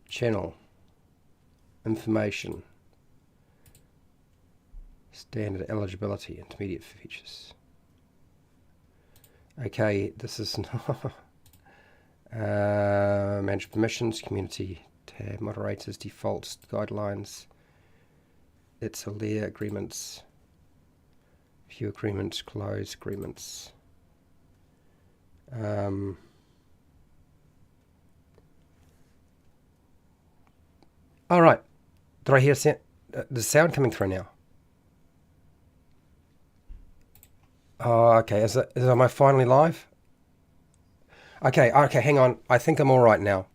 channel, information, standard eligibility, intermediate features. Okay, this is manage permissions, community tab, moderators, defaults, guidelines. It's a layer, agreements, view agreements, close agreements. All right, did I hear the sound coming through now? Oh, okay. Am I finally live? Okay, hang on. I think I'm all right now.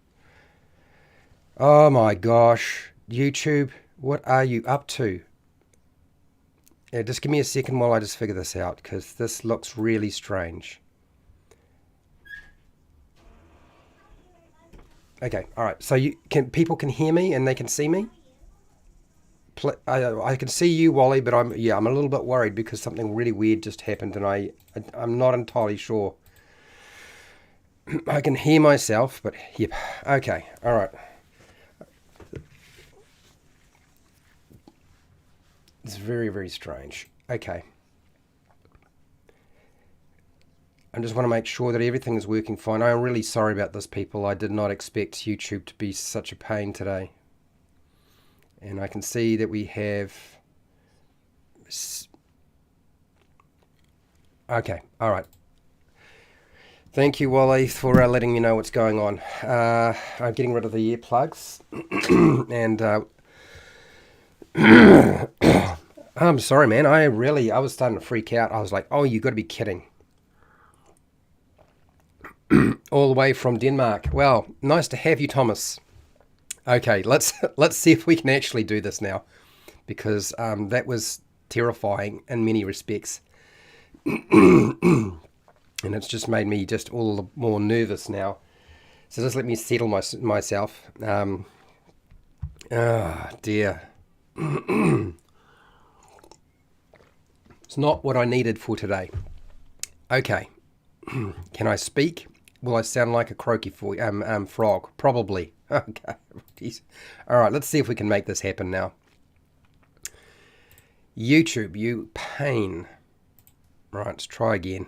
Oh my gosh. YouTube, what are you up to? Yeah, just give me a second while I just figure this out, because this looks really strange. Okay, all right. So people can hear me and they can see me? I can see you, Wally, but I'm a little bit worried because something really weird just happened, and I'm not entirely sure. I can hear myself, but yep. Okay, all right. It's very, very strange. Okay. I just want to make sure that everything is working fine. I'm really sorry about this, people. I did not expect YouTube to be such a pain today. And I can see that we have... Okay, all right. Thank you, Wally, for letting me know what's going on. I'm getting rid of the earplugs. And I'm sorry, man. I was starting to freak out. I was like, oh, you got to be kidding. All the way from Denmark. Well, nice to have you, Thomas. Okay, let's see if we can actually do this now, because that was terrifying in many respects, and it's just made me just all the more nervous now. So just let me settle myself. Oh dear, it's not what I needed for today. Okay, can I speak? Will I sound like a croaky frog? Probably. Okay. Jeez. All right, let's see if we can make this happen now. YouTube, you pain. Right, let's try again.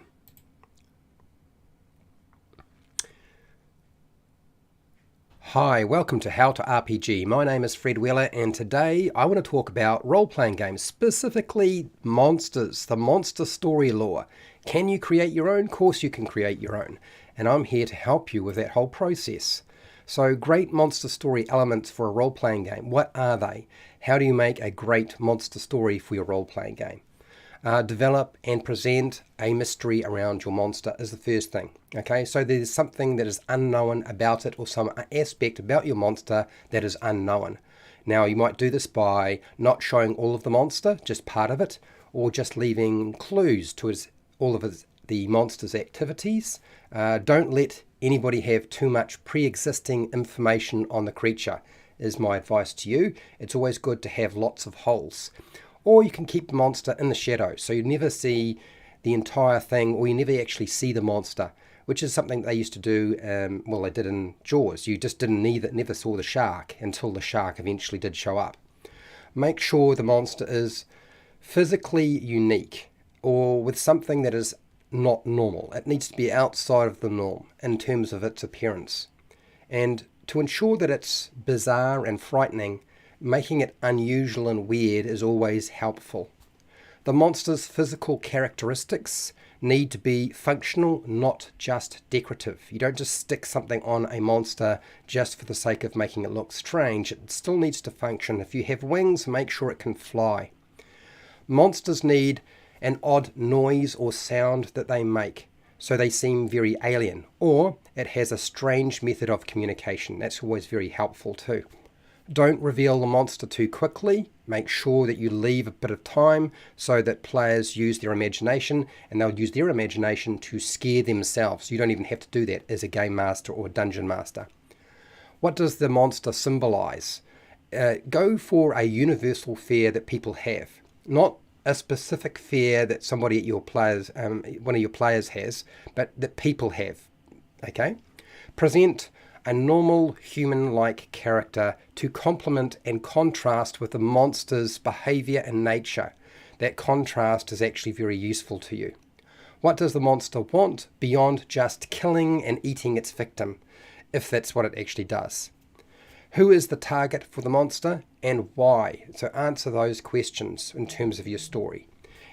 Hi, welcome to How to RPG. My name is Fred Weller, and today I want to talk about role-playing games, specifically monsters, the monster story lore. Can you create your own? Of course you can create your own, and I'm here to help you with that whole process. So, great monster story elements for a role-playing game. What are they? How do you make a great monster story for your role-playing game? Develop and present a mystery around your monster is the first thing. Okay, so there's something that is unknown about it, or some aspect about your monster that is unknown. Now, you might do this by not showing all of the monster, just part of it, or just leaving clues to all of the monster's activities. Don't let anybody have too much pre-existing information on the creature, is my advice to you. It's always good to have lots of holes. Or you can keep the monster in the shadow, so you never see the entire thing, or you never actually see the monster, which is something they used to do, well, they did in Jaws. You just never saw the shark until the shark eventually did show up. Make sure the monster is physically unique, or with something that is not normal. It needs to be outside of the norm in terms of its appearance. And to ensure that it's bizarre and frightening, making it unusual and weird is always helpful. The monster's physical characteristics need to be functional, not just decorative. You don't just stick something on a monster just for the sake of making it look strange. It still needs to function. If you have wings, make sure it can fly. Monsters need an odd noise or sound that they make, so they seem very alien, or it has a strange method of communication. That's always very helpful too. Don't reveal the monster too quickly. Make sure that you leave a bit of time so that players use their imagination, and they'll use their imagination to scare themselves. You don't even have to do that as a game master or dungeon master. What does the monster symbolize? Go for a universal fear that people have, not a specific fear that somebody at your players, one of your players has, but that people have. Okay? Present a normal human-like character to complement and contrast with the monster's behavior and nature. That contrast is actually very useful to you. What does the monster want beyond just killing and eating its victim, if that's what it actually does? Who is the target for the monster and why? So answer those questions in terms of your story.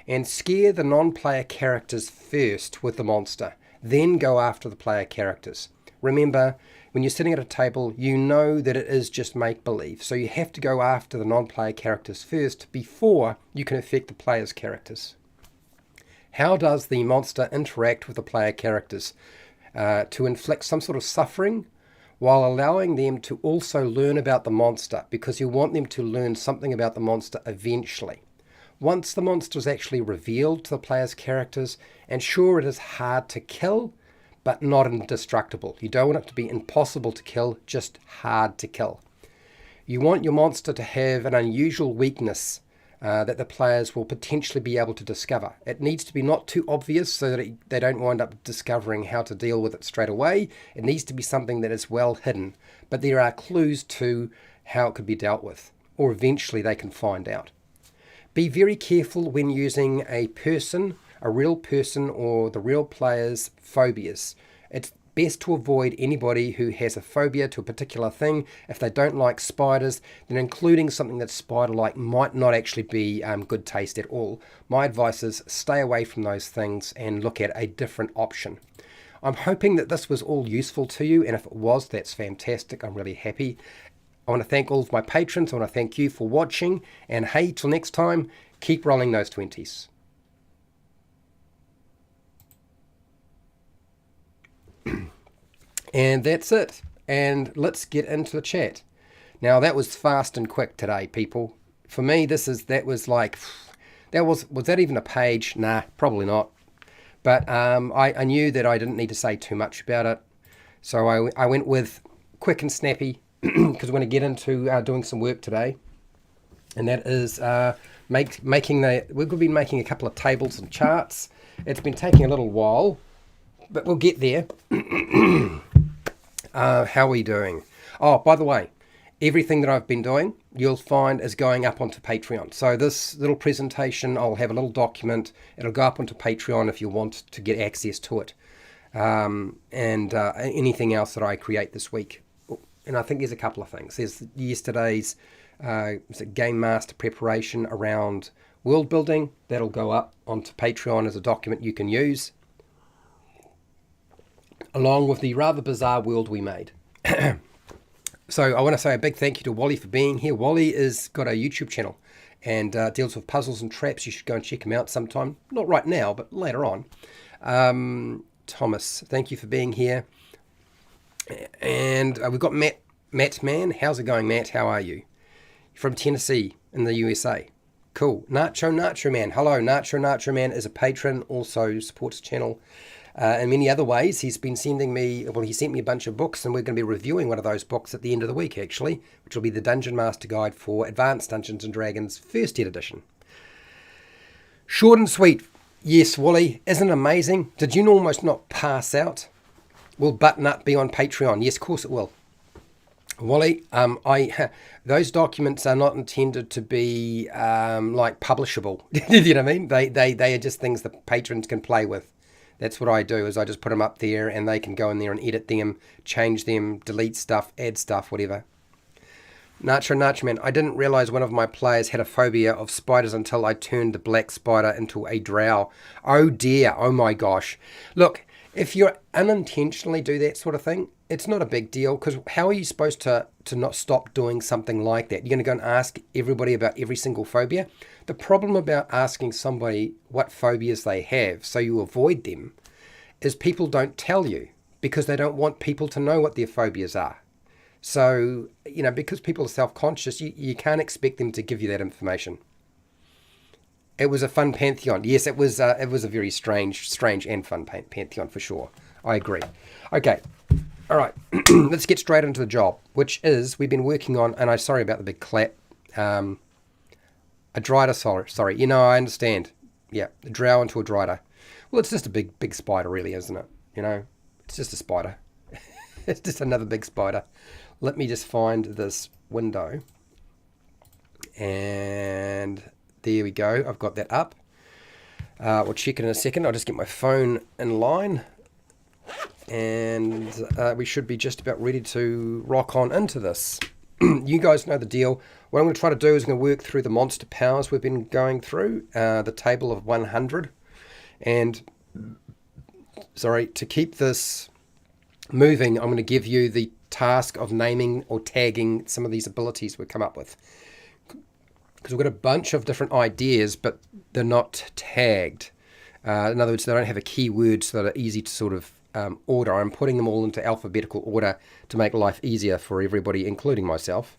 And scare the non-player characters first with the monster, then go after the player characters. Remember, when you're sitting at a table, you know that it is just make-believe. So you have to go after the non-player characters first before you can affect the player's characters. How does the monster interact with the player characters? To inflict some sort of suffering while allowing them to also learn about the monster, because you want them to learn something about the monster eventually. Once the monster is actually revealed to the player's characters, and sure, it is hard to kill, but not indestructible. You don't want it to be impossible to kill, just hard to kill. You want your monster to have an unusual weakness that the players will potentially be able to discover. It needs to be not too obvious so that they don't wind up discovering how to deal with it straight away. It needs to be something that is well hidden, but there are clues to how it could be dealt with, or eventually they can find out. Be very careful when using a person, a real person, or the real player's phobias. It's best to avoid anybody who has a phobia to a particular thing. If they don't like spiders, then including something that's spider-like might not actually be good taste at all. My advice is stay away from those things and look at a different option. I'm hoping that this was all useful to you, and if it was, that's fantastic. I'm really happy. I want to thank all of my patrons. I want to thank you for watching. And hey, till next time, keep rolling those 20s. And that's it. And let's get into the chat. Now, that was fast and quick today, people. For me, was that even a page? Nah, probably not. But I knew that I didn't need to say too much about it. So I went with quick and snappy, because we're going to get into doing some work today. And that is we've been making a couple of tables and charts. It's been taking a little while, but we'll get there. How are we doing? Oh, by the way, everything that I've been doing, you'll find is going up onto Patreon. So this little presentation, I'll have a little document. It'll go up onto Patreon if you want to get access to it. And anything else that I create this week. And I think there's a couple of things. There's yesterday's Game Master preparation around world building. That'll go up onto Patreon as a document you can use, along with the rather bizarre world we made. So I want to say a big thank you to Wally for being here. Wally has got a YouTube channel and deals with puzzles and traps. You should go and check him out sometime. Not right now, but later on. Thomas, thank you for being here. And we've got Matt Man. How's it going, Matt? How are you? From Tennessee in the USA. Cool. Nacho Man. Hello, Nacho Man is a patron, also supports the channel in many other ways. He sent me a bunch of books, and we're going to be reviewing one of those books at the end of the week, actually, which will be the Dungeon Master Guide for Advanced Dungeons & Dragons First Ed Edition. Short and sweet. Yes, Wally, isn't it amazing? Did you almost not pass out? Will Buttnut be on Patreon? Yes, of course it will. Wally, those documents are not intended to be publishable. You know what I mean? They are just things that patrons can play with. That's what I do, is I just put them up there and they can go in there and edit them, change them, delete stuff, add stuff, whatever. Nacho Man, I didn't realize one of my players had a phobia of spiders until I turned the black spider into a drow. Oh dear, oh my gosh. Look, if you unintentionally do that sort of thing, it's not a big deal, because how are you supposed to not stop doing something like that? You're going to go and ask everybody about every single phobia? The problem about asking somebody what phobias they have so you avoid them is people don't tell you, because they don't want people to know what their phobias are. So, because people are self-conscious, you can't expect them to give you that information. It was a fun pantheon. Yes, it was a very strange and fun pantheon for sure. I agree. Okay. All right. Let's get straight into the job, which is we've been working on, and I'm sorry about the big clap. A drider, sorry. I understand. Yeah, a drow into a drider. Well, it's just a big spider, really, isn't it? It's just a spider. It's just another big spider. Let me just find this window. And there we go. I've got that up. We'll check it in a second. I'll just get my phone in line. And we should be just about ready to rock on into this. You guys know the deal. What I'm going to try to do is I'm going to work through the monster powers we've been going through, the table of 100. And, sorry, to keep this moving, I'm going to give you the task of naming or tagging some of these abilities we've come up with. Because we've got a bunch of different ideas, but they're not tagged. In other words, they don't have a keyword so that are easy to sort of order. I'm putting them all into alphabetical order to make life easier for everybody, including myself.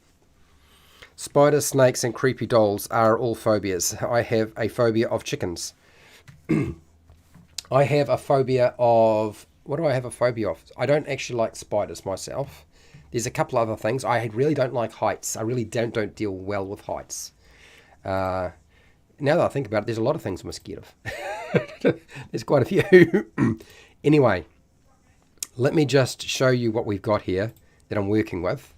Spiders, snakes, and creepy dolls are all phobias. I have a phobia of chickens. I have a phobia of... What do I have a phobia of? I don't actually like spiders myself. There's a couple other things. I really don't like heights. I really don't deal well with heights. Now that I think about it, there's a lot of things I'm scared of. There's quite a few. Anyway, let me just show you what we've got here that I'm working with.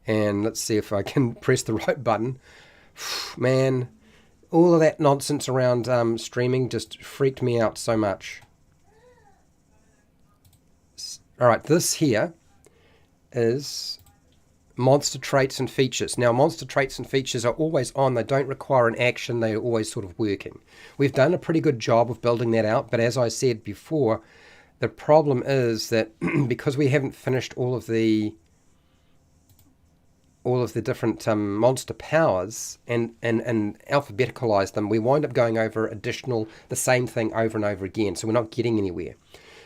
And let's see if I can press the right button. Man, all of that nonsense around streaming just freaked me out so much. Alright, this here is monster traits and features. Now, monster traits and features are always on. They don't require an action. They're always sort of working. We've done a pretty good job of building that out, but as I said before, the problem is that because we haven't finished all of the different monster powers and alphabeticalized them, we wind up going over the same thing over and over again, so we're not getting anywhere.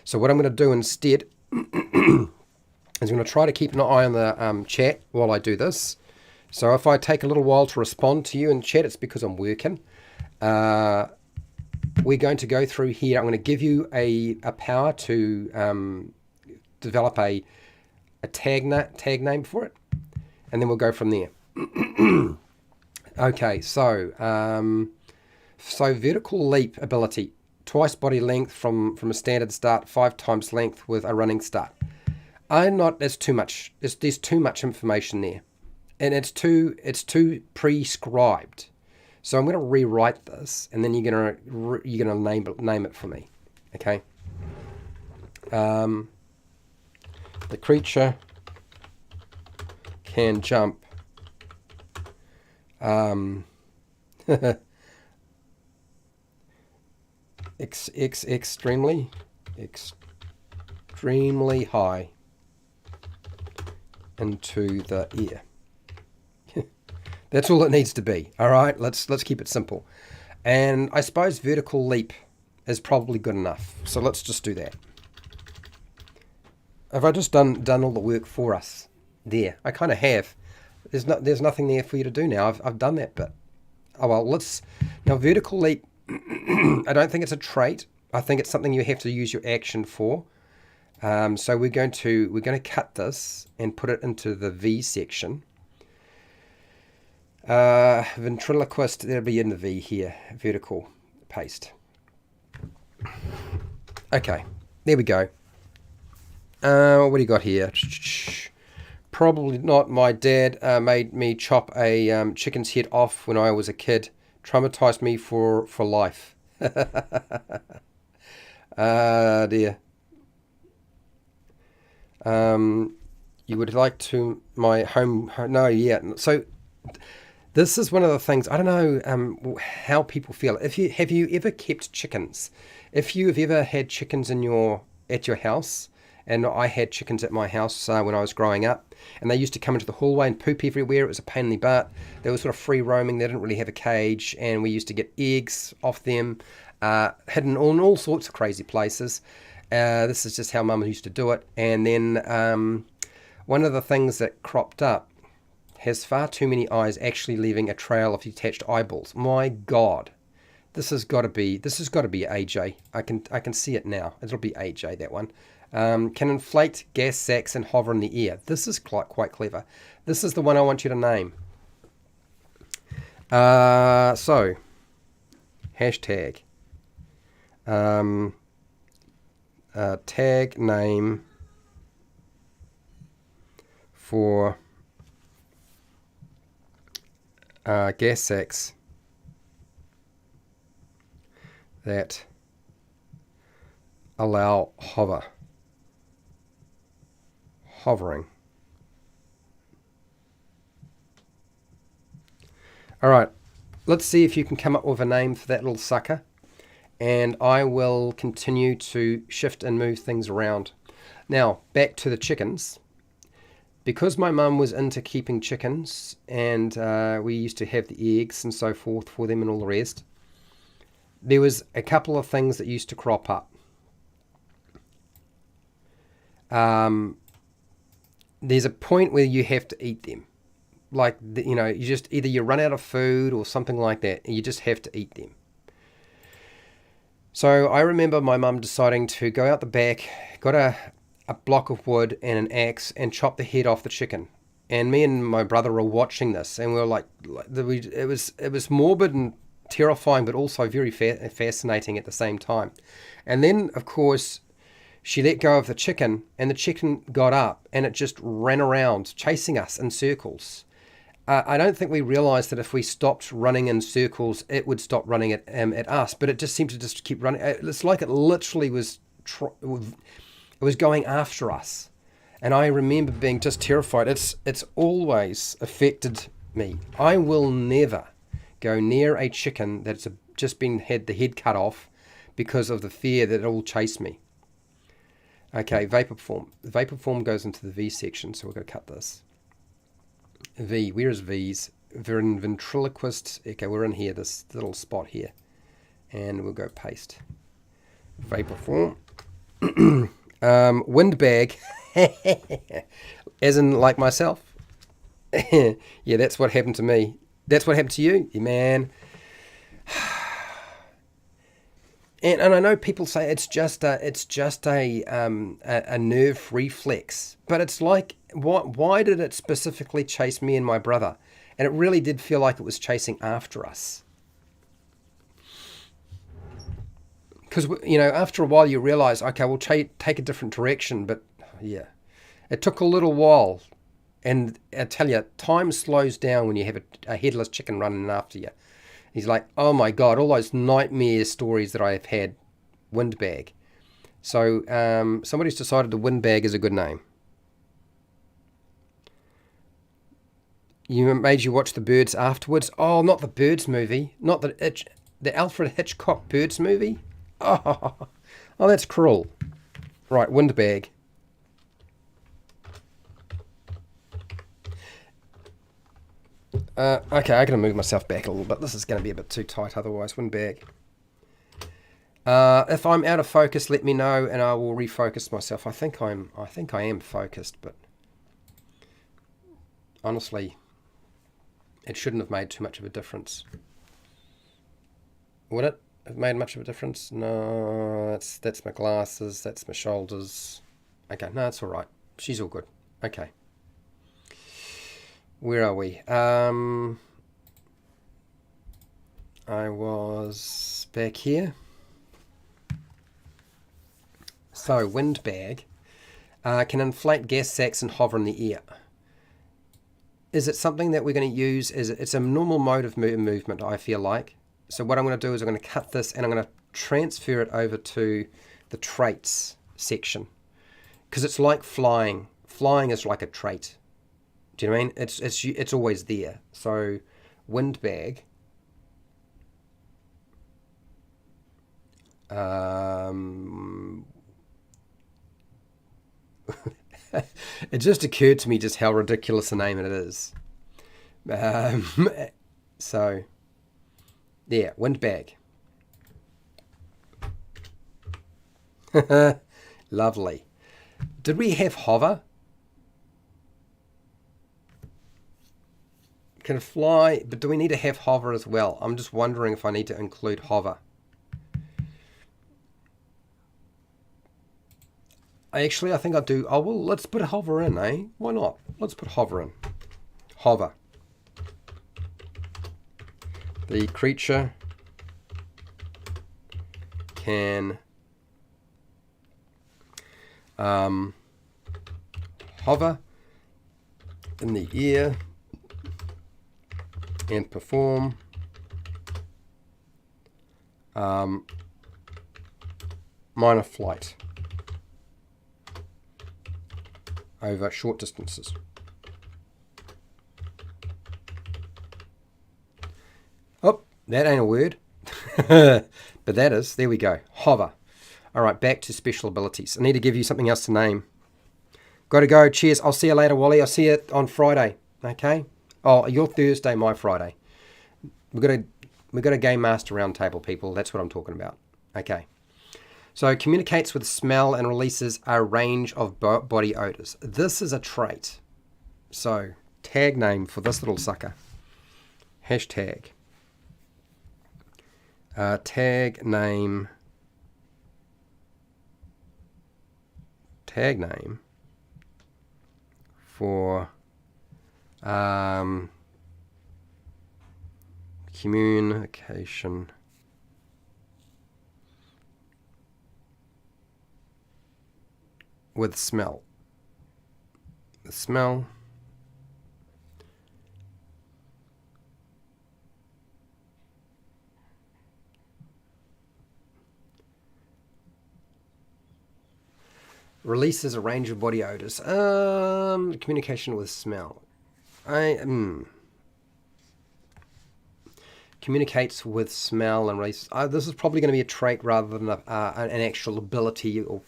So what I'm going to do instead is I'm going to try to keep an eye on the chat while I do this. So if I take a little while to respond to you in chat, it's because I'm working. We're going to go through here. I'm going to give you a power to develop a tag name for it, and then we'll go from there. Okay, so vertical leap ability. Twice body length from a standard start, 5 times length with a running start. There's too much. There's too much information there, and it's too prescribed. So I'm going to rewrite this, and then you're gonna name it for me, okay? The creature can jump. Extremely high into the air. That's all it needs to be. All right, let's keep it simple. And I suppose vertical leap is probably good enough. So let's just do that. Have I just done all the work for us there? I kind of have. There's nothing there for you to do now. I've done that bit. Oh well, now vertical leap. I don't think it's a trait. I think it's something you have to use your action for. So we're going to cut this and put it into the V section. Ventriloquist, that'll be in the V here. Vertical, paste. Okay, there we go. What do you got here? Probably not. My dad made me chop a chicken's head off when I was a kid. Traumatized me for life. Dear. You would like to my home? No, yeah. So this is one of the things. I don't know how people feel. Have you ever kept chickens? If you have ever had chickens at your house, and I had chickens at my house when I was growing up, and they used to come into the hallway and poop everywhere. It was a pain in the butt. They were sort of free roaming. They didn't really have a cage, and we used to get eggs off them, hidden in all sorts of crazy places. This is just how Mum used to do it. And then one of the things that cropped up has far too many eyes, actually leaving a trail of detached eyeballs. My God, this has got to be AJ. I can see it now. It'll be AJ, that one. Can inflate gas sacs and hover in the air. This is quite clever. This is the one I want you to name. So, hashtag. Tag name for gas sacks that allow hovering. Alright, let's see if you can come up with a name for that little sucker, and I will continue to shift and move things around. Now, back to the chickens. Because my mum was into keeping chickens, and we used to have the eggs and so forth for them and all the rest, there was a couple of things that used to crop up. There's a point where you have to eat them. Like, you know, you just either you run out of food or something like that, and you just have to eat them. So I remember my mum deciding to go out the back, got a block of wood and an axe, and chop the head off the chicken. And me and my brother were watching this, and we were like, it was morbid and terrifying, but also very fascinating at the same time. And then, of course, she let go of the chicken, and the chicken got up, and it just ran around, chasing us in circles. I don't think we realised that if we stopped running in circles, it would stop running at us, but it just seemed to just keep running. It's like it literally was going after us. And I remember being just terrified. It's always affected me. I will never go near a chicken that's just had the head cut off because of the fear that it will chase me. Okay, vapor form. The vapor form goes into the V section, so we're going to cut this. V, where is V's? We're in ventriloquist. Okay, we're in here, this little spot here. And we'll go paste. Vapor form. Windbag. As in, like myself. Yeah, that's what happened to me. That's what happened to you, man. And I know people say it's just a nerve reflex, but it's like, why did it specifically chase me and my brother? And it really did feel like it was chasing after us. Because, you know, after a while you realize, okay, we'll take a different direction, but yeah, it took a little while. And I tell you, time slows down when you have a headless chicken running after you. He's like, oh my God, all those nightmare stories that I have had, windbag. So somebody's decided the windbag is a good name. Made you watch the Birds afterwards. Oh, not the Birds movie. Not the Alfred Hitchcock Birds movie. Oh, that's cruel. Right, windbag. Okay, I gotta move myself back a little bit. This is gonna be a bit too tight otherwise. Windbag. If I'm out of focus, let me know, and I will refocus myself. I think I am focused, but honestly, it shouldn't have made too much of a difference. Would it have made much of a difference? No, that's my glasses. That's my shoulders. Okay, no, it's all right. She's all good. Okay. Where are we? I was back here. So, windbag can inflate gas sacks and hover in the air. Is it something that we're going to use? It's a normal mode of movement, I feel like. So what I'm going to do is I'm going to cut this and I'm going to transfer it over to the traits section. Because it's like flying. Flying is like a trait. Do you know what I mean? It's always there. So windbag. It just occurred to me just how ridiculous a name it is. So, yeah, windbag. Lovely. Did we have hover? Can fly, but do we need to have hover as well? I'm just wondering if I need to include hover. I think I do. Oh, well, let's put a hover in, eh? Why not? Let's put hover in. Hover. The creature can hover in the air and perform minor flight over short distances. Oh, that ain't a word. But that is. There we go. Hover. All right, back to special abilities. I need to give you something else to name. Got to go. Cheers. I'll see you later, Wally. I'll see you on Friday. Okay? Oh, your Thursday, my Friday. We've got a Game Master Roundtable, people. That's what I'm talking about. Okay. So, communicates with smell and releases a range of body odors. This is a trait. So, tag name for this little sucker. Hashtag. Tag name for communication with smell. The smell releases a range of body odors. Communication with smell. Communicates with smell and releases. This is probably going to be a trait rather than an actual ability or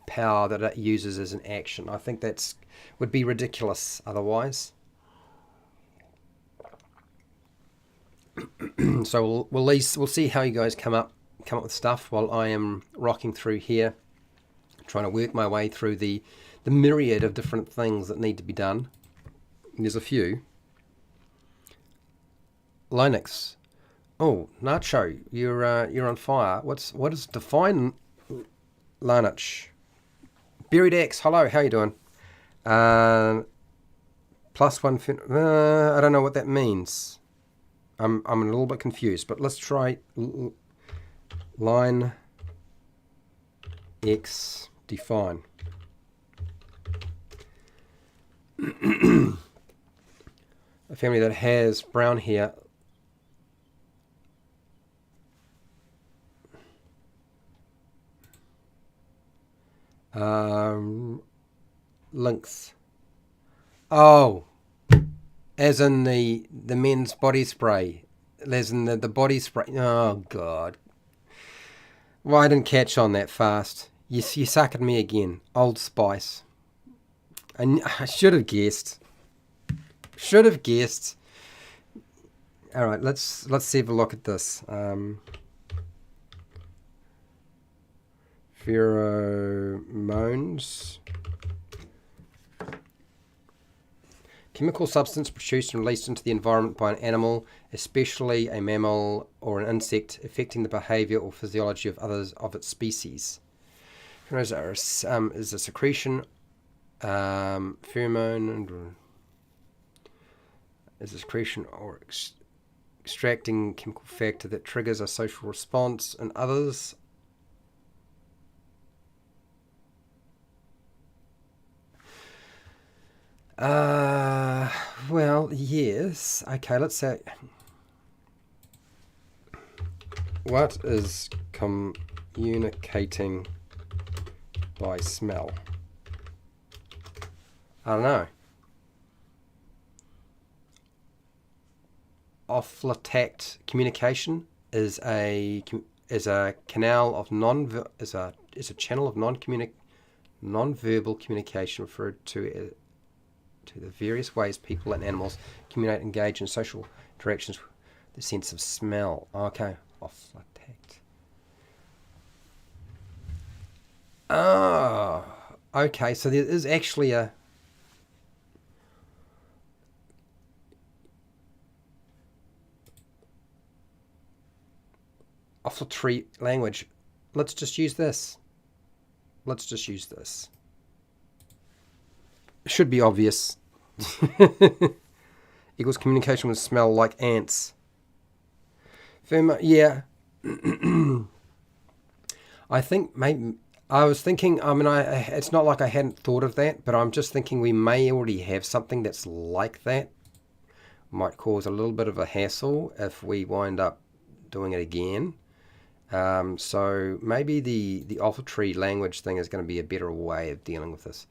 power that it uses as an action. I think that's would be ridiculous otherwise. So we'll see how you guys come up with stuff while I am rocking through here, trying to work my way through the myriad of different things that need to be done. There's a few. Linux. Oh, Nacho, you're on fire. What is define Linux? Buried X. Hello, how you doing? +1. I don't know what that means. I'm a little bit confused, but let's try line X define. A family that has brown hair. Lynx. Oh, as in the men's body spray, as in the body spray. Oh God, well, I didn't catch on that fast. You suckered me again. Old Spice. I should have guessed. All right, let's have a look at this. Pheromones. Chemical substance produced and released into the environment by an animal, especially a mammal or an insect, affecting the behavior or physiology of others of its species. Pheromones is a secretion. Pheromone is a secretion or extracting chemical factor that triggers a social response in others. Well, yes. Okay, let's say. What is communicating by smell? I don't know. Olfactory communication is a channel of channel of non-verbal communication referred to the various ways people and animals communicate, engage in social interactions with the sense of smell. Okay, olfactory. Oh, okay. So there is actually a olfactory language. Let's just use this. Should be obvious. Equals communication with smell like ants. Yeah. I think maybe I was thinking, I mean, it's not like I hadn't thought of that, but I'm just thinking we may already have something that's like that. Might cause a little bit of a hassle if we wind up doing it again. So maybe the olfactory language thing is going to be a better way of dealing with this.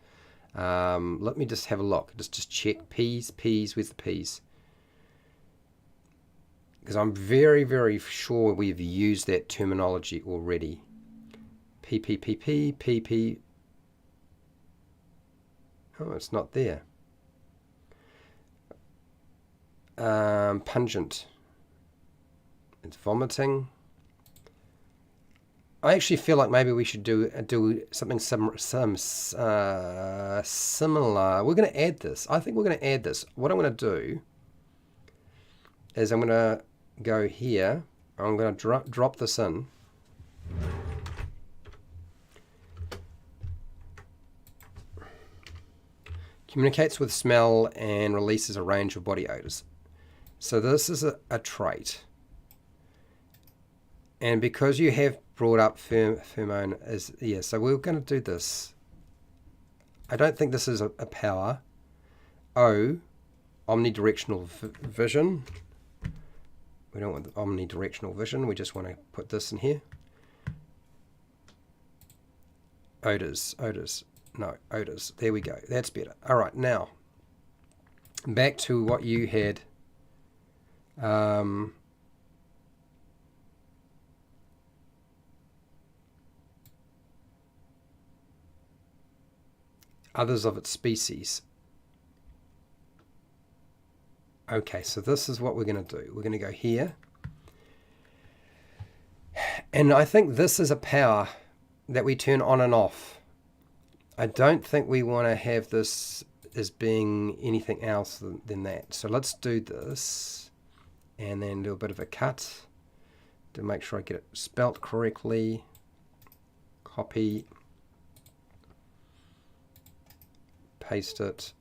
Let me just have a look. Just check peas. Where's the peas? Because I'm very, very sure we've used that terminology already. P. Oh, it's not there. Pungent. It's vomiting. I actually feel like maybe we should do something similar. We're going to add this. I think we're going to add this. What I'm going to do is I'm going to go here. I'm going to drop this in. Communicates with smell and releases a range of body odors. So this is a trait. And because you have brought up pheromone, so we're going to do this. I don't think this is a power. O, omnidirectional vision. We don't want omnidirectional vision. We just want to put this in here. Odors. No, odors. There we go. That's better. All right, now back to what you had. Others of its species. Okay, so this is what we're going to do. We're going to go here. And I think this is a power that we turn on and off. I don't think we want to have this as being anything else than that. So let's do this and then do a bit of a cut to make sure I get it spelt correctly. Copy. Paste it.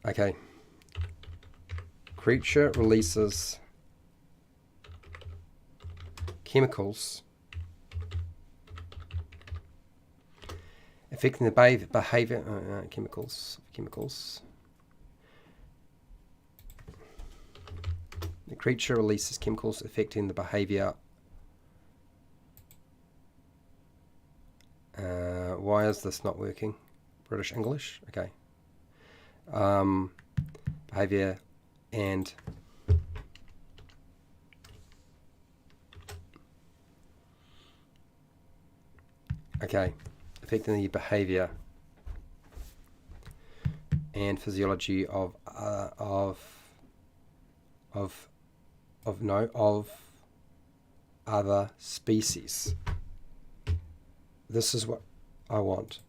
Okay. Creature releases chemicals affecting the behavior. Chemicals. The creature releases chemicals affecting the behavior. Why is this not working? British English? Okay. Behavior and affecting the behavior and physiology of other species. This is what I want.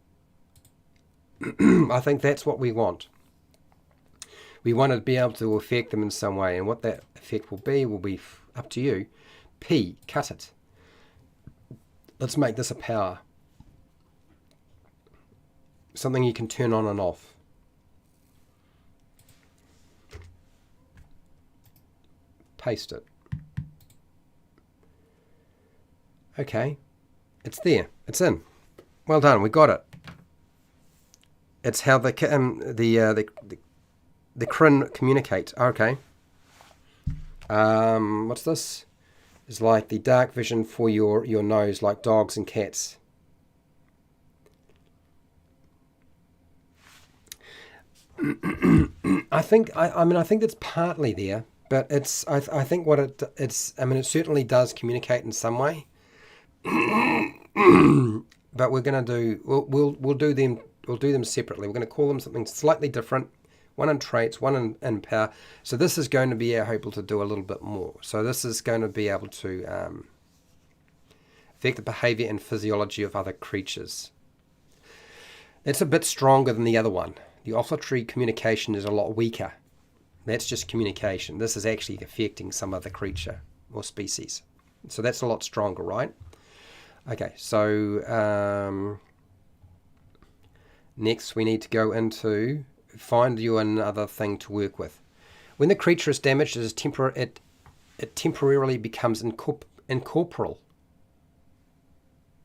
I think that's what we want. We want to be able to affect them in some way, and what that effect will be up to you. P, cut it. Let's make this a power. Something you can turn on and off. Paste it. Okay, it's there. It's in. Well done. We got it. It's how the Kryn communicate. Okay. What's this? It's like the dark vision for your nose, like dogs and cats. I think that's partly there, but it's I think what it's it certainly does communicate in some way. But we're going to do we'll do them separately. We're going to call them something slightly different. One in traits, one in power. So this is going to be able to do a little bit more. So this is going to be able to affect the behavior and physiology of other creatures. It's a bit stronger than the other one. The olfactory communication is a lot weaker. That's just communication. This is actually affecting some other creature or species. So that's a lot stronger, right? Okay, so next we need to go into find you another thing to work with. When the creature is damaged, it temporarily becomes Incorporeal.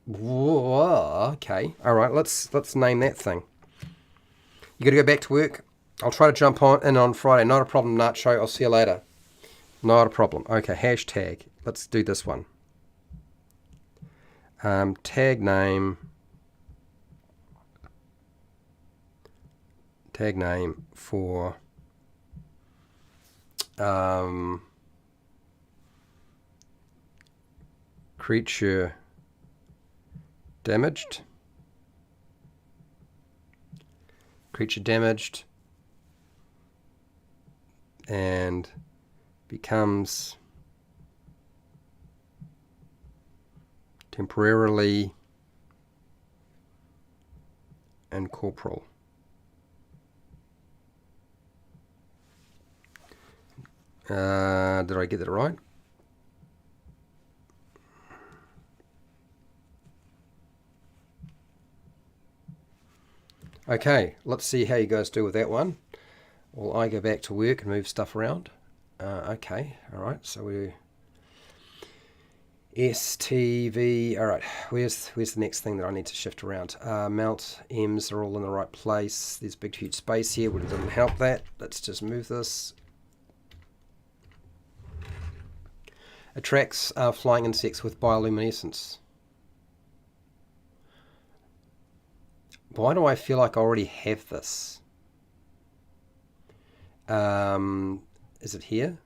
Whoa, okay. All right, let's name that thing. You got to go back to work? I'll try to jump in on Friday. Not a problem, Nacho. I'll see you later. Not a problem. Okay, hashtag. Let's do this one. Tag name for creature damaged. Creature damaged and becomes temporarily incorporeal. Did I get that right? Okay, let's see how you guys do with that one. While I go back to work and move stuff around. Okay, all right. So we STV. All right, where's the next thing that I need to shift around? Mount M's are all in the right place. There's a big huge space here, but it doesn't help that. Let's just move this. Attracts flying insects with bioluminescence. Why do I feel like I already have this? Is it here?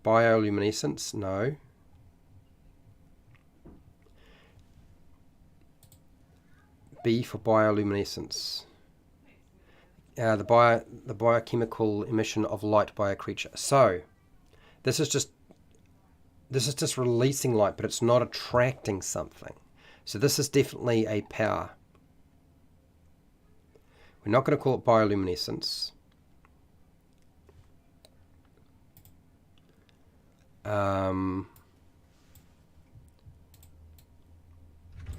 Bioluminescence? No. B for bioluminescence. The biochemical emission of light by a creature. So, this is just releasing light, but it's not attracting something. So this is definitely a power. We're not going to call it bioluminescence.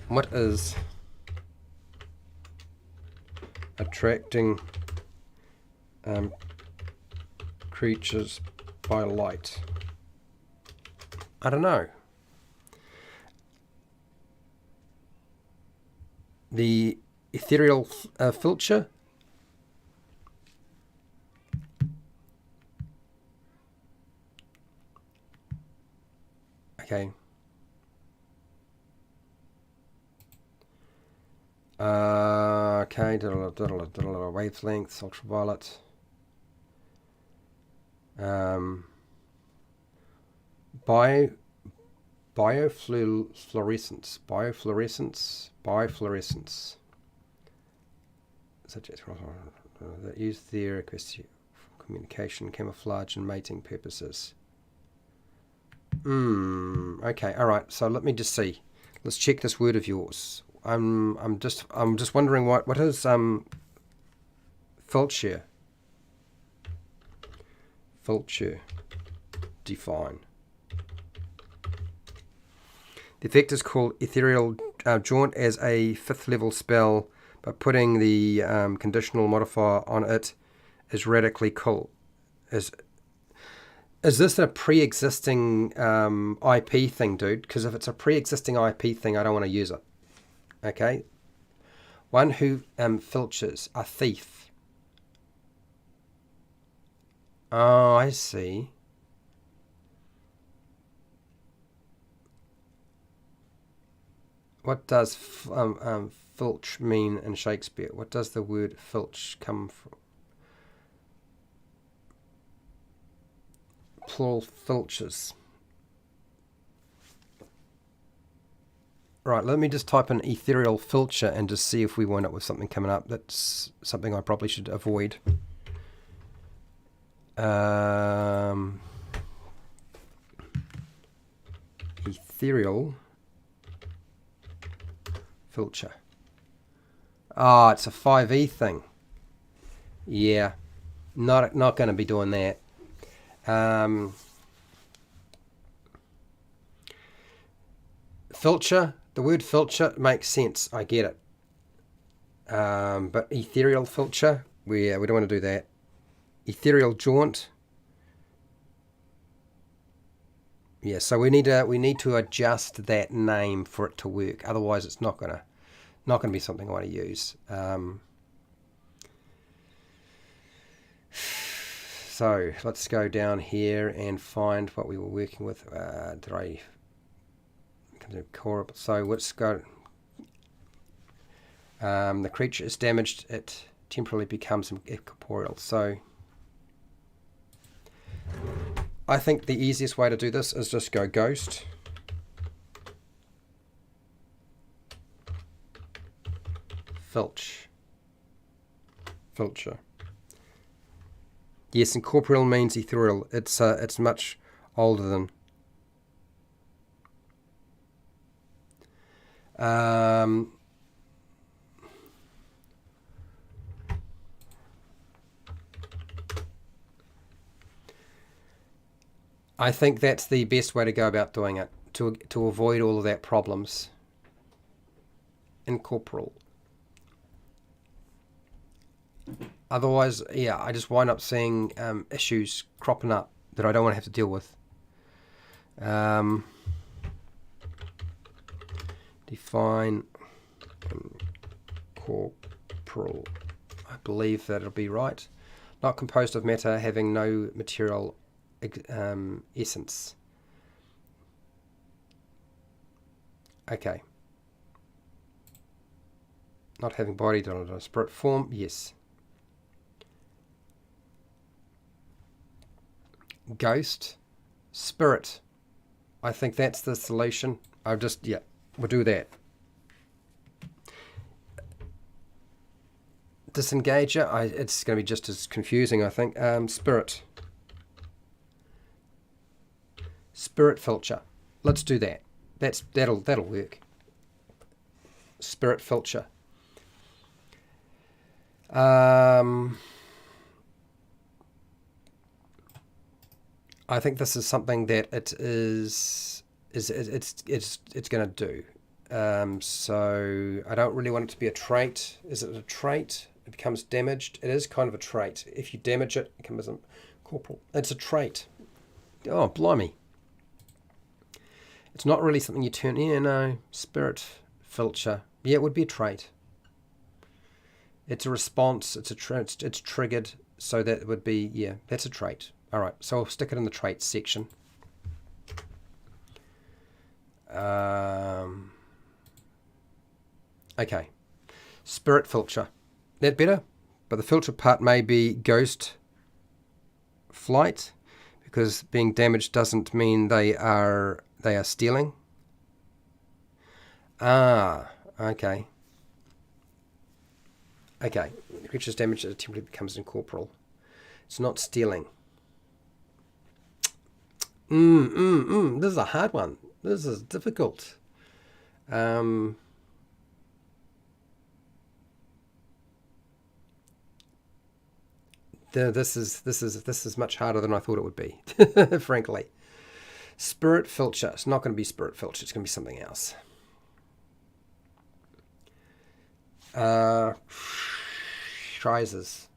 What is attracting creatures by light? I don't know. The ethereal filter. Okay. Okay, wavelengths, ultraviolet. Biofluorescence. Subject that use their acoustic for communication, camouflage, and mating purposes. Okay, all right. So let me just see. Let's check this word of yours. I'm just wondering what is filter. Filter. Define. The effect is called ethereal jaunt as a 5th level spell, but putting the conditional modifier on it is radically cool. Is this a pre-existing IP thing, dude? Because if it's a pre-existing IP thing, I don't want to use it. Okay? One who filches, a thief. Oh, I see. What does filch mean in Shakespeare? What does the word filch come from? Plural filches. Right, let me just type in ethereal filter and just see if we wind up with something coming up. That's something I probably should avoid. Ethereal filter. Oh, it's a 5e thing. Yeah, not going to be doing that. Filter, the word filter makes sense. I get it. But ethereal filter, we don't want to do that. Ethereal jaunt. Yeah, so we need to adjust that name for it to work. Otherwise, it's not gonna be something I want to use. So let's go down here and find what we were working with. Did I come to core? So let's go. The creature is damaged. It temporarily becomes incorporeal. So I think the easiest way to do this is just go ghost. Filcher. Yes, incorporeal means ethereal. It's much older than. I think that's the best way to go about doing it to avoid all of that problems. Incorporeal. Otherwise, yeah, I just wind up seeing issues cropping up that I don't want to have to deal with. Define incorporeal. I believe that'll be right. Not composed of matter, having no material essence. Okay. Not having body, spirit form, yes. Ghost, spirit. I think that's the solution. We'll do that. Disengager, it's going to be just as confusing, I think. Spirit filter. Let's do that. That'll work. Spirit filter. I think this is something that it's going to do. So I don't really want it to be a trait. Is it a trait? It becomes damaged. It is kind of a trait. If you damage it, it becomes corporal. It's a trait. Oh, blimey. It's not really something you turn. Yeah, no. Spirit filter. Yeah, it would be a trait. It's a response. It's triggered. So that would be, yeah, that's a trait. All right, so I'll stick it in the traits section. Okay, spirit filter. That better? But the filter part may be ghost flight, because being damaged doesn't mean they are stealing. Okay. Okay, the creature's damaged temporarily becomes incorporeal. It's not stealing. This is a hard one. This is difficult. This is much harder than I thought it would be, frankly. Spirit filter. It's not going to be spirit filter. It's going to be something else. Prizes.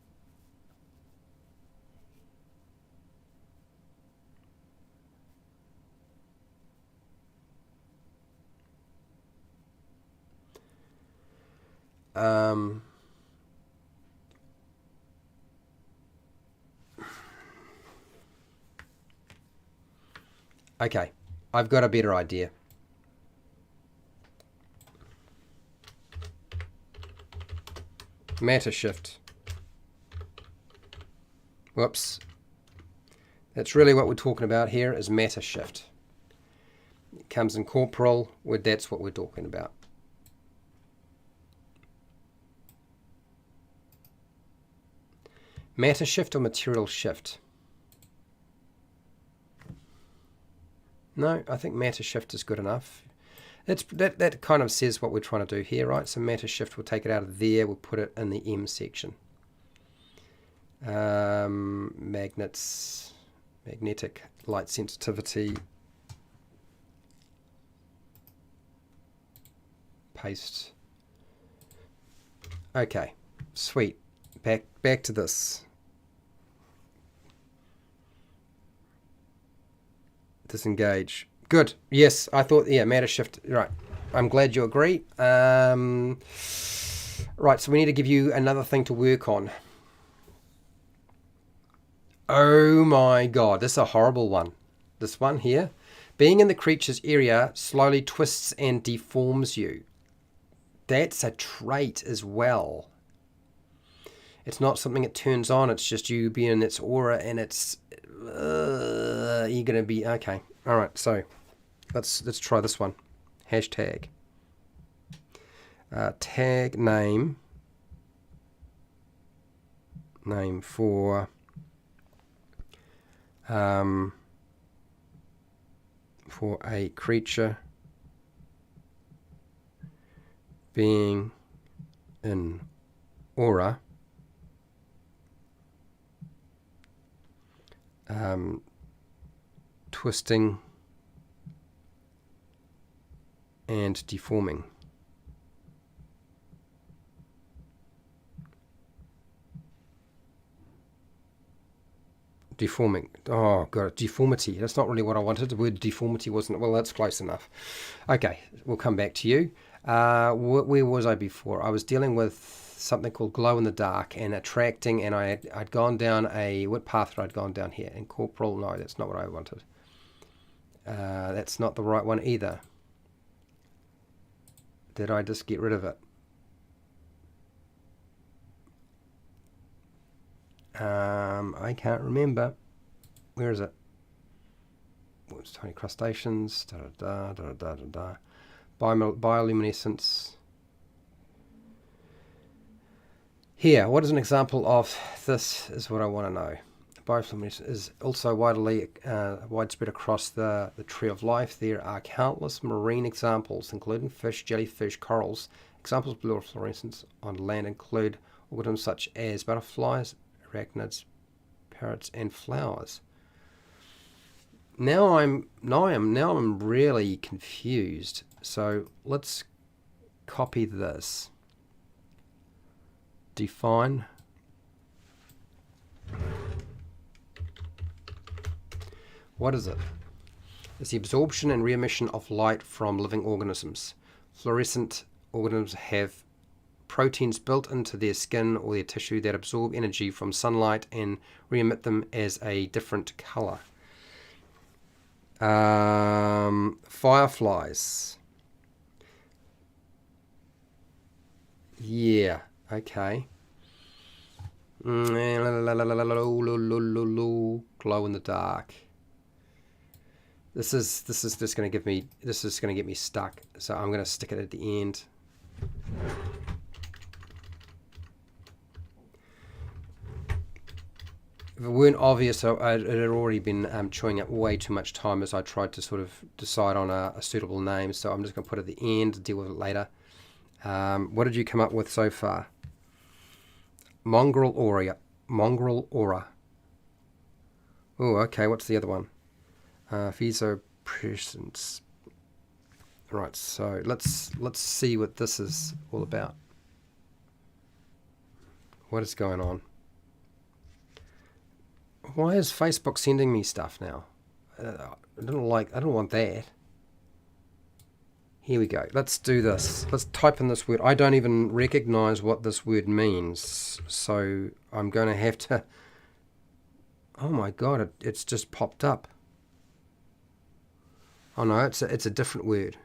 Okay, I've got a better idea. Matter shift. Whoops. That's really what we're talking about here, is matter shift. It comes in corporal, that's what we're talking about. Matter shift or material shift? No, I think matter shift is good enough. That kind of says what we're trying to do here, right? So matter shift, we'll take it out of there, we'll put it in the M section. Magnets, magnetic light sensitivity. Paste. Okay, sweet. Back to this. Disengage. Good. Yes, I thought, yeah, matter shift. Right. I'm glad you agree. Right, so we need to give you another thing to work on. Oh my god, this is a horrible one. This one here. Being in the creature's area slowly twists and deforms you. That's a trait as well. It's not something it turns on, it's just you being in its aura, and it's... you're going to be... Okay. Alright, so let's try this one. Hashtag. Tag name. Name for... for a creature being in aura, twisting and deforming. Deforming. Oh, God, deformity. That's not really what I wanted. The word deformity wasn't... Well, that's close enough. Okay, we'll come back to you. Where was I before? I was dealing with something called glow in the dark and attracting, and I'd gone down a... What path had I gone down here? Incorporeal? No, that's not what I wanted. That's not the right one either. Did I just get rid of it? I can't remember. Where is it? What's tiny crustaceans? Bioluminescence. Here, what is an example of this? Is what I want to know. Bioluminescence is also widespread across the tree of life. There are countless marine examples, including fish, jellyfish, corals. Examples of blue fluorescence on land include organisms such as butterflies, arachnids, parrots, and flowers. Now I'm really confused. So let's copy this. Define. What is it? It's the absorption and re-emission of light from living organisms. Fluorescent organisms have proteins built into their skin or their tissue that absorb energy from sunlight and re-emit them as a different color. Fireflies. Yeah, okay. Glow in the dark. This is just going to give me... This is going to get me stuck. So I'm going to stick it at the end. If it weren't obvious, it had already been chewing up way too much time as I tried to sort of decide on a suitable name. So I'm just going to put it at the end, deal with it later. What did you come up with so far? Mongrel aura. Mongrel aura. Oh, okay. What's the other one? Physopresence. Right. So let's see what this is all about. What is going on? Why is Facebook sending me stuff now? I don't want that. Here we go. Let's do this. Let's type in this word. I don't even recognize what this word means. So I'm going to have to... Oh my God, it's just popped up. Oh no, it's a different word.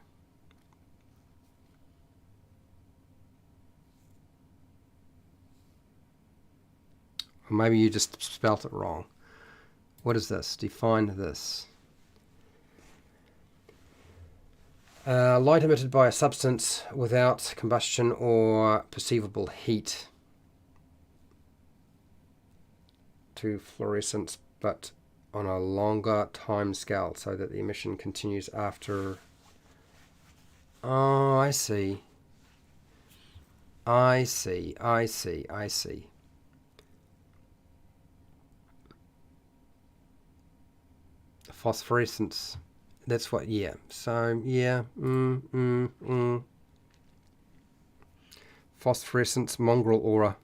Or maybe you just spelt it wrong. What is this? Define this. Light emitted by a substance without combustion or perceivable heat to fluorescence, but on a longer time scale so that the emission continues after... Oh, I see. I see. Phosphorescence. That's what, yeah. So, yeah. Phosphorescence, mongrel aura.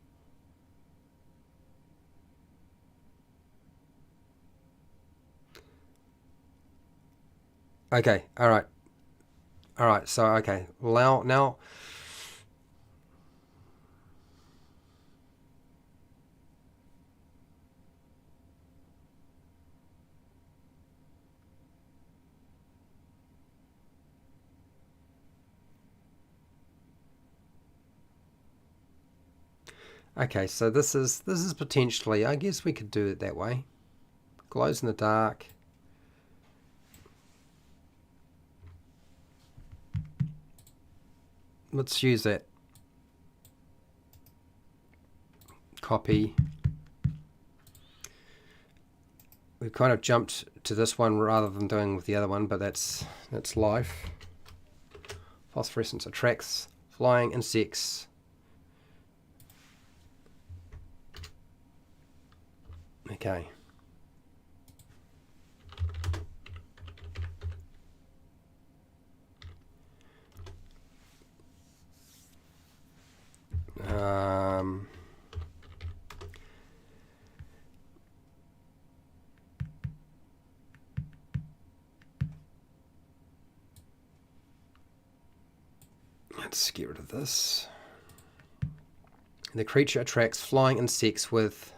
Okay, alright. Alright, so, okay. Now... Okay, so this is potentially, I guess we could do it that way. Glows in the dark. Let's use that. Copy. We kind of jumped to this one rather than doing with the other one, but that's life. Phosphorescence attracts flying insects. Okay. Let's get rid of this. The creature attracts flying insects with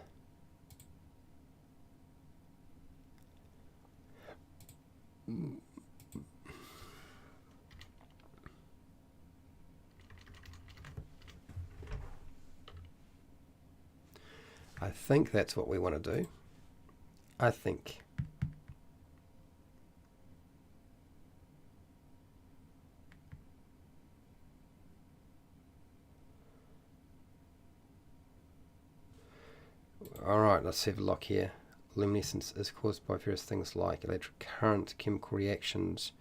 I think that's what we want to do. I think. Alright, let's have a look here. Luminescence is caused by various things like electric current, chemical reactions,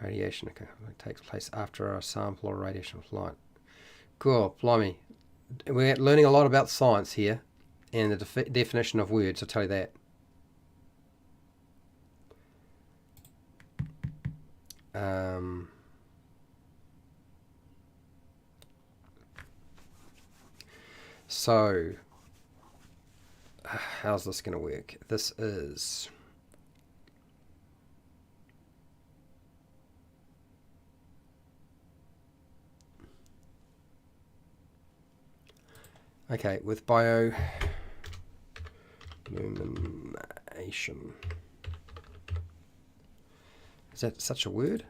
radiation. Okay, it takes place after a sample or radiation of light. Cool, blimey. We're learning a lot about science here and the definition of words, I'll tell you that. So, how's this going to work? This is... Okay, with bio illumination. Is that such a word?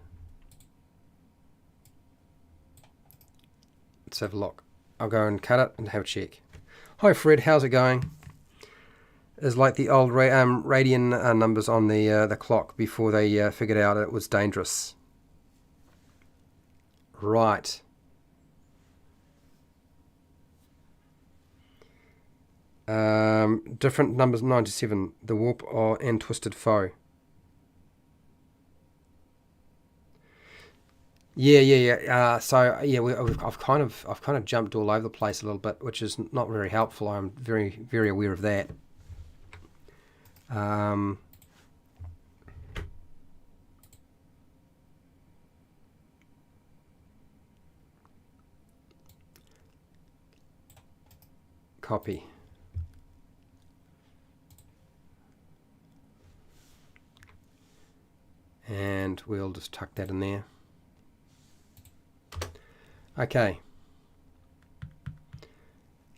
Let's have a look. I'll go and cut it and have a check. Hi Fred, how's it going? It's like the old radian numbers on the clock before they figured out it was dangerous. Right. Different numbers, 97. The warp and twisted foe. Yeah. So yeah, I've kind of jumped all over the place a little bit, which is not very helpful. I'm very aware of that. Copy. And we'll just tuck that in there. Okay.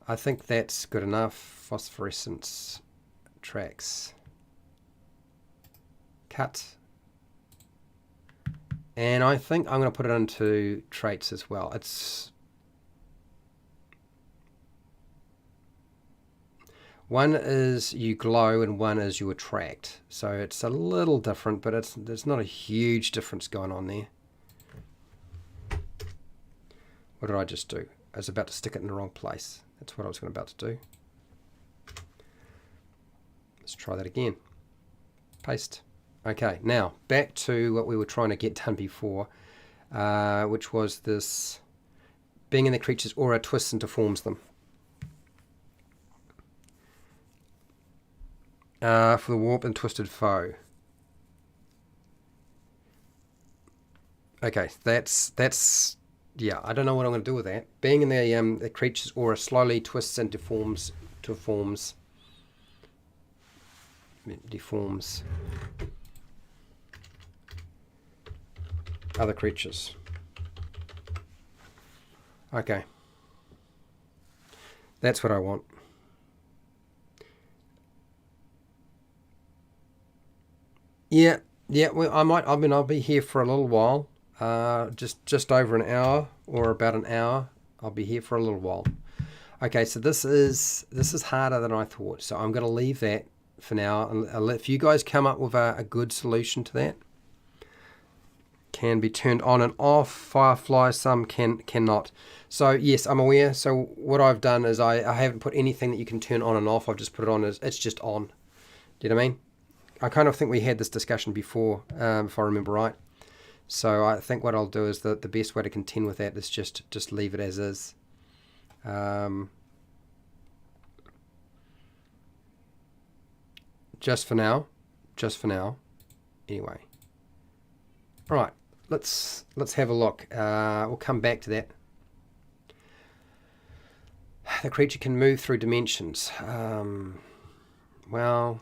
I think that's good enough. Phosphorescence tracks. Cut. And I think I'm going to put it into traits as well. It's one is you glow and one is you attract. So it's a little different, but there's not a huge difference going on there. What did I just do? I was about to stick it in the wrong place. That's what I was about to do. Let's try that again. Paste. Okay, now back to what we were trying to get done before, which was this being in the creature's aura twists and deforms them. For the warp and twisted foe. Okay, that's yeah. I don't know what I'm going to do with that. Being in the creature's aura slowly twists and deforms. other creatures. Okay. That's what I want. Yeah, yeah. Well, I'll be here for a little while. Just over an hour or about an hour. I'll be here for a little while. Okay, so this is harder than I thought. So I'm going to leave that for now. And if you guys come up with a good solution to that, can be turned on and off. Firefly, some cannot. So yes, I'm aware. So what I've done is I haven't put anything that you can turn on and off. I've just put it on as it's just on. Do you know what I mean? I kind of think we had this discussion before, if I remember right. So I think what I'll do is the best way to contend with that is just leave it as is. Just for now. Anyway. All right. Let's have a look. We'll come back to that. The creature can move through dimensions. Well,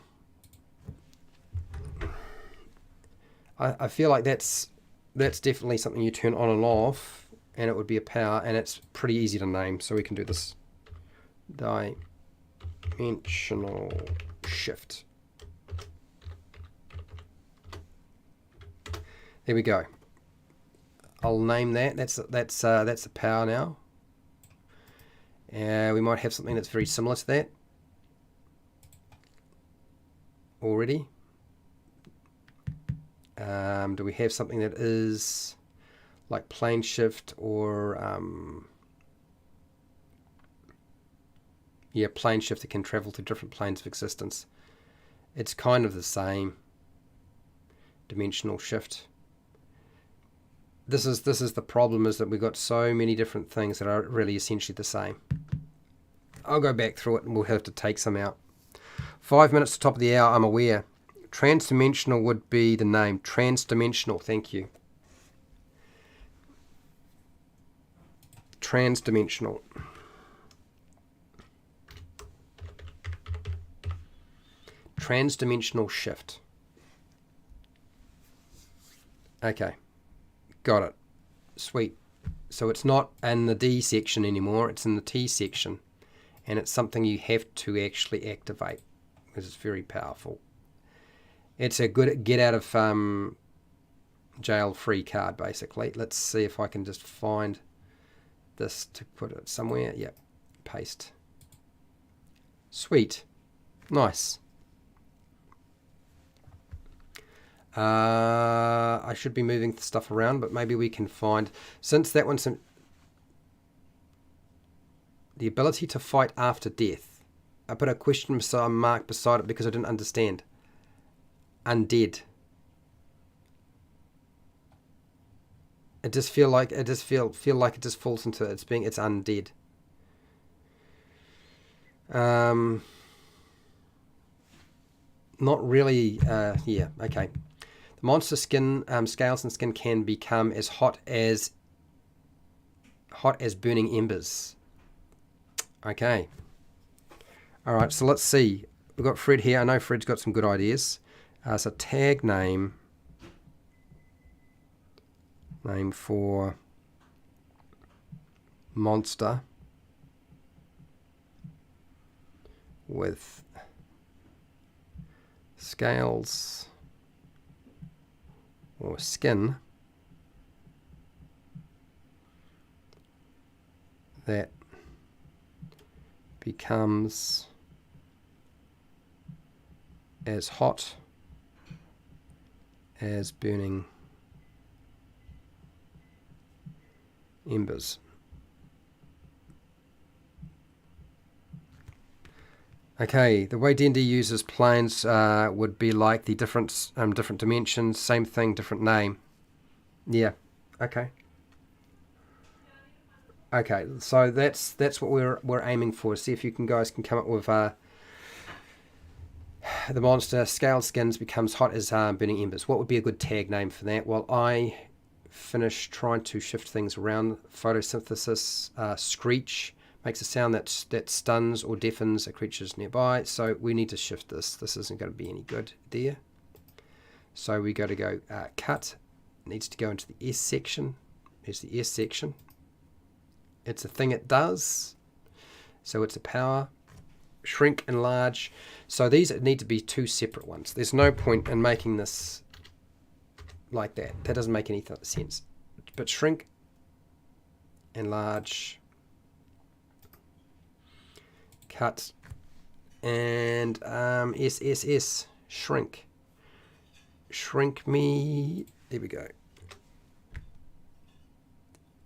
I feel like that's definitely something you turn on and off, and it would be a power, and it's pretty easy to name, so we can do this. Dimensional shift. There we go. I'll name that. That's the power now. We might have something that's very similar to that already. Do we have something that is like plane shift or yeah, plane shift that can travel to different planes of existence? It's kind of the same. Dimensional shift. This is the problem, is that we've got so many different things that are really essentially the same. I'll go back through it and we'll have to take some out. 5 minutes to top of the hour, I'm aware. Transdimensional would be the name. Transdimensional, thank you. Transdimensional. Transdimensional shift. Okay. Got it. Sweet. So it's not in the D section anymore, it's in the T section. And it's something you have to actually activate, because it's very powerful. It's a good get out of jail free card, basically. Let's see if I can just find this to put it somewhere. Yep. Paste. Sweet. Nice. I should be moving stuff around, but maybe we can find, since that one's the ability to fight after death. I put a question mark beside it because I didn't understand. Undead. It just feel like it just falls into it's undead. Not really. Yeah. Okay. The monster skin, scales and skin can become as hot as burning embers. Okay. All right. So let's see. We've got Fred here. I know Fred's got some good ideas. So tag name for monster with scales or skin that becomes as hot as burning embers. Okay, the way D&D uses planes would be like the different dimensions, same thing, different name. Yeah. Okay. Okay, so that's what we're aiming for. See if you guys can come up with the monster scaled skins becomes hot as burning embers. What would be a good tag name for that? Well, I finish trying to shift things around. Photosynthesis, screech makes a sound that stuns or deafens a creature's nearby. So we need to shift this. This isn't going to be any good there. So we got to go cut It needs to go into the S section. There's the S section. It's a thing it does. So it's a power. Shrink, enlarge. So these need to be two separate ones. There's no point in making this like that. That doesn't make any sense. But shrink, enlarge, cut, and SSS, shrink. Shrink me. There we go.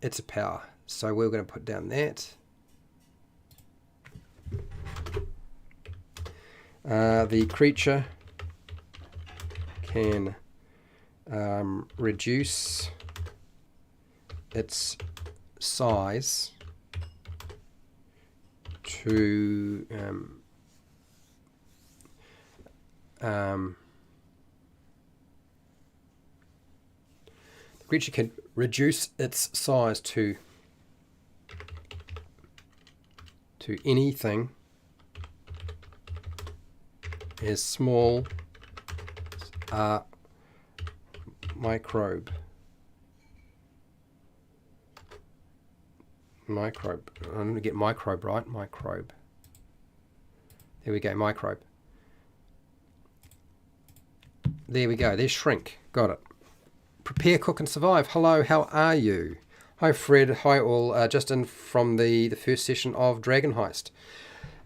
It's a power. So we're going to put down that. The creature can reduce its size to the creature can reduce its size to anything as small as microbe. I'm going to get microbe right. Microbe. There we go. Microbe. There we go. There's shrink. Got it. Prepare, cook, and survive. Hello. How are you? Hi, Fred. Hi, all. Just in from the first session of Dragon Heist.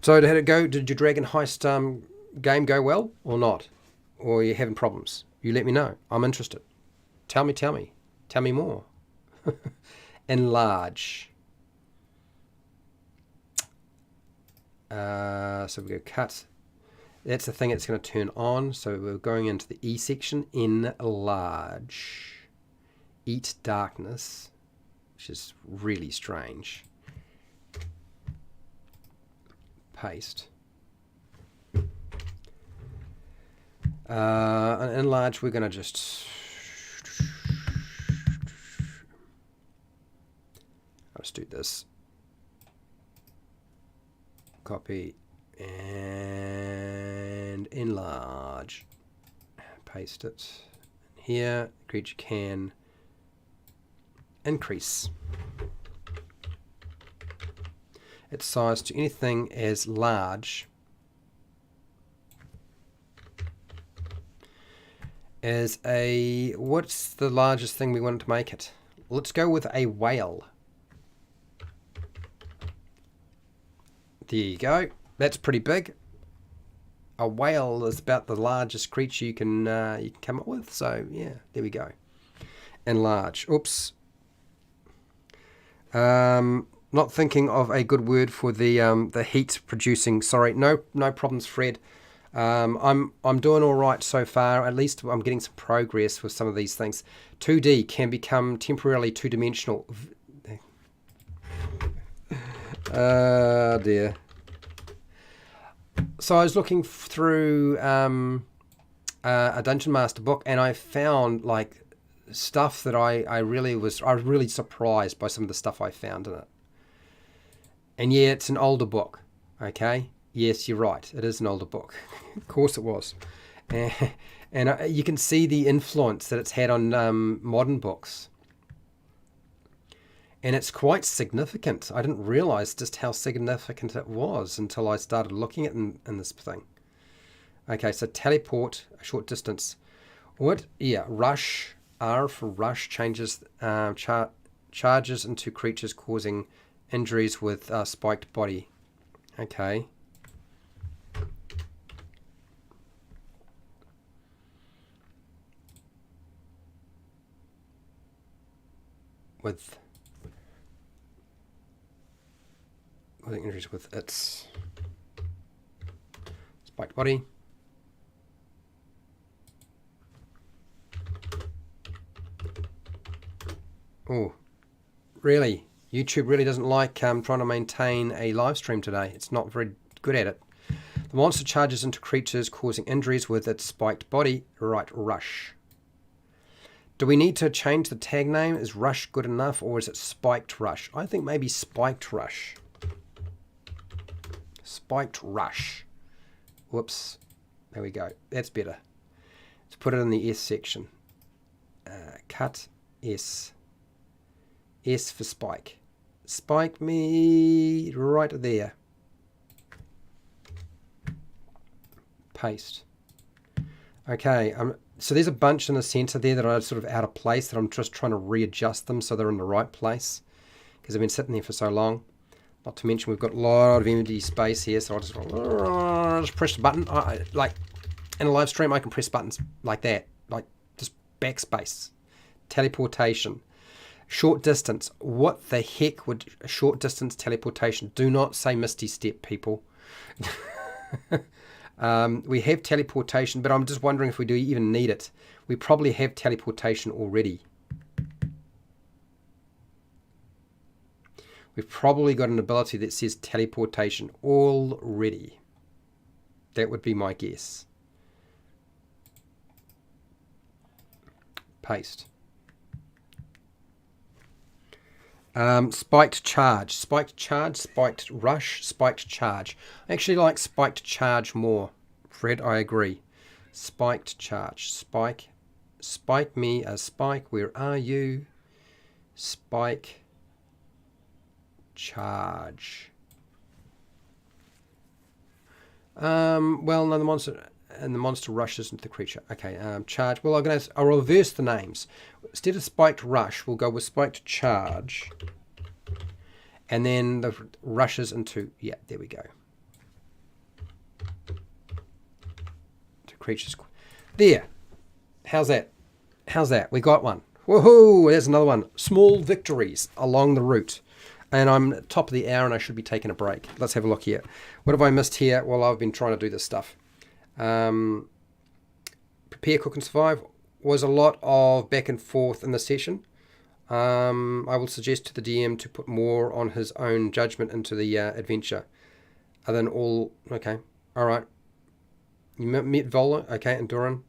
So, did it go? Did your Dragon Heist game go well or not? Or are you having problems? You let me know. I'm interested. Tell me. Tell me more. Enlarge. So we go cut. That's the thing it's going to turn on. So we're going into the E section. Enlarge. Eat darkness. Which is really strange. Paste. Enlarge, we're going to just... I'll just do this. Copy and enlarge. Paste it. Here, creature can increase its size to anything as large as a... What's the largest thing we want to make it? Let's go with a whale. There you go. That's pretty big. A whale is about the largest creature you can come up with. So yeah, there we go. Enlarge. Oops. Not thinking of a good word for the heat producing. Sorry, no problems, Fred. I'm doing all right so far. At least I'm getting some progress with some of these things. 2D can become temporarily two-dimensional. Oh dear. So I was looking through a Dungeon Master book, and I found like stuff that I was really surprised by some of the stuff I found in it. And yeah, it's an older book. Okay, yes, you're right. It is an older book. Of course it was. And you can see the influence that it's had on modern books. And it's quite significant. I didn't realize just how significant it was until I started looking at it in this thing. Okay, so teleport, a short distance. What? Yeah, rush. R for rush changes charges into creatures causing injuries with spiked body. Okay. With injuries with its spiked body. Oh, really? YouTube really doesn't like trying to maintain a live stream today. It's not very good at it. The monster charges into creatures causing injuries with its spiked body. Right, rush. Do we need to change the tag name? Is rush good enough, or is it spiked rush? I think maybe spiked rush. Spiked rush. Whoops. There we go. That's better. Let's put it in the S section. cut S. S for spike. Spike me right there. Paste. Okay, so there's a bunch in the center there that are sort of out of place that I'm just trying to readjust them so they're in the right place because they've been sitting there for so long. Not to mention we've got a lot of empty space here, so I'll just press the button. Like in a live stream, I can press buttons like that, like just backspace, teleportation, short distance. What the heck would a short distance teleportation? Do not say Misty Step, people. We have teleportation, but I'm just wondering if we do even need it. We probably have teleportation already. We've probably got an ability that says teleportation already. That would be my guess. Paste. Spiked charge, spiked charge, spiked rush, spiked charge. I actually like spiked charge more. Fred, I agree. Spiked charge, spike me a spike. Where are you? Spike charge. Well, no, the monster rushes into the creature. Okay, charge. Well, I'll reverse the names. Instead of spiked rush, we'll go with spiked charge. And then the rushes into, yeah, there we go. To creatures. There. How's that? How's that? We got one. Woohoo! There's another one. Small victories along the route. And I'm at top of the hour and I should be taking a break. Let's have a look here. What have I missed here? Well, I've been trying to do this stuff. Prepare, cook and survive was a lot of back and forth in the session. I will suggest to the DM to put more on his own judgment into the adventure. Other than all, okay, all right. You met Vola, okay, and Duran,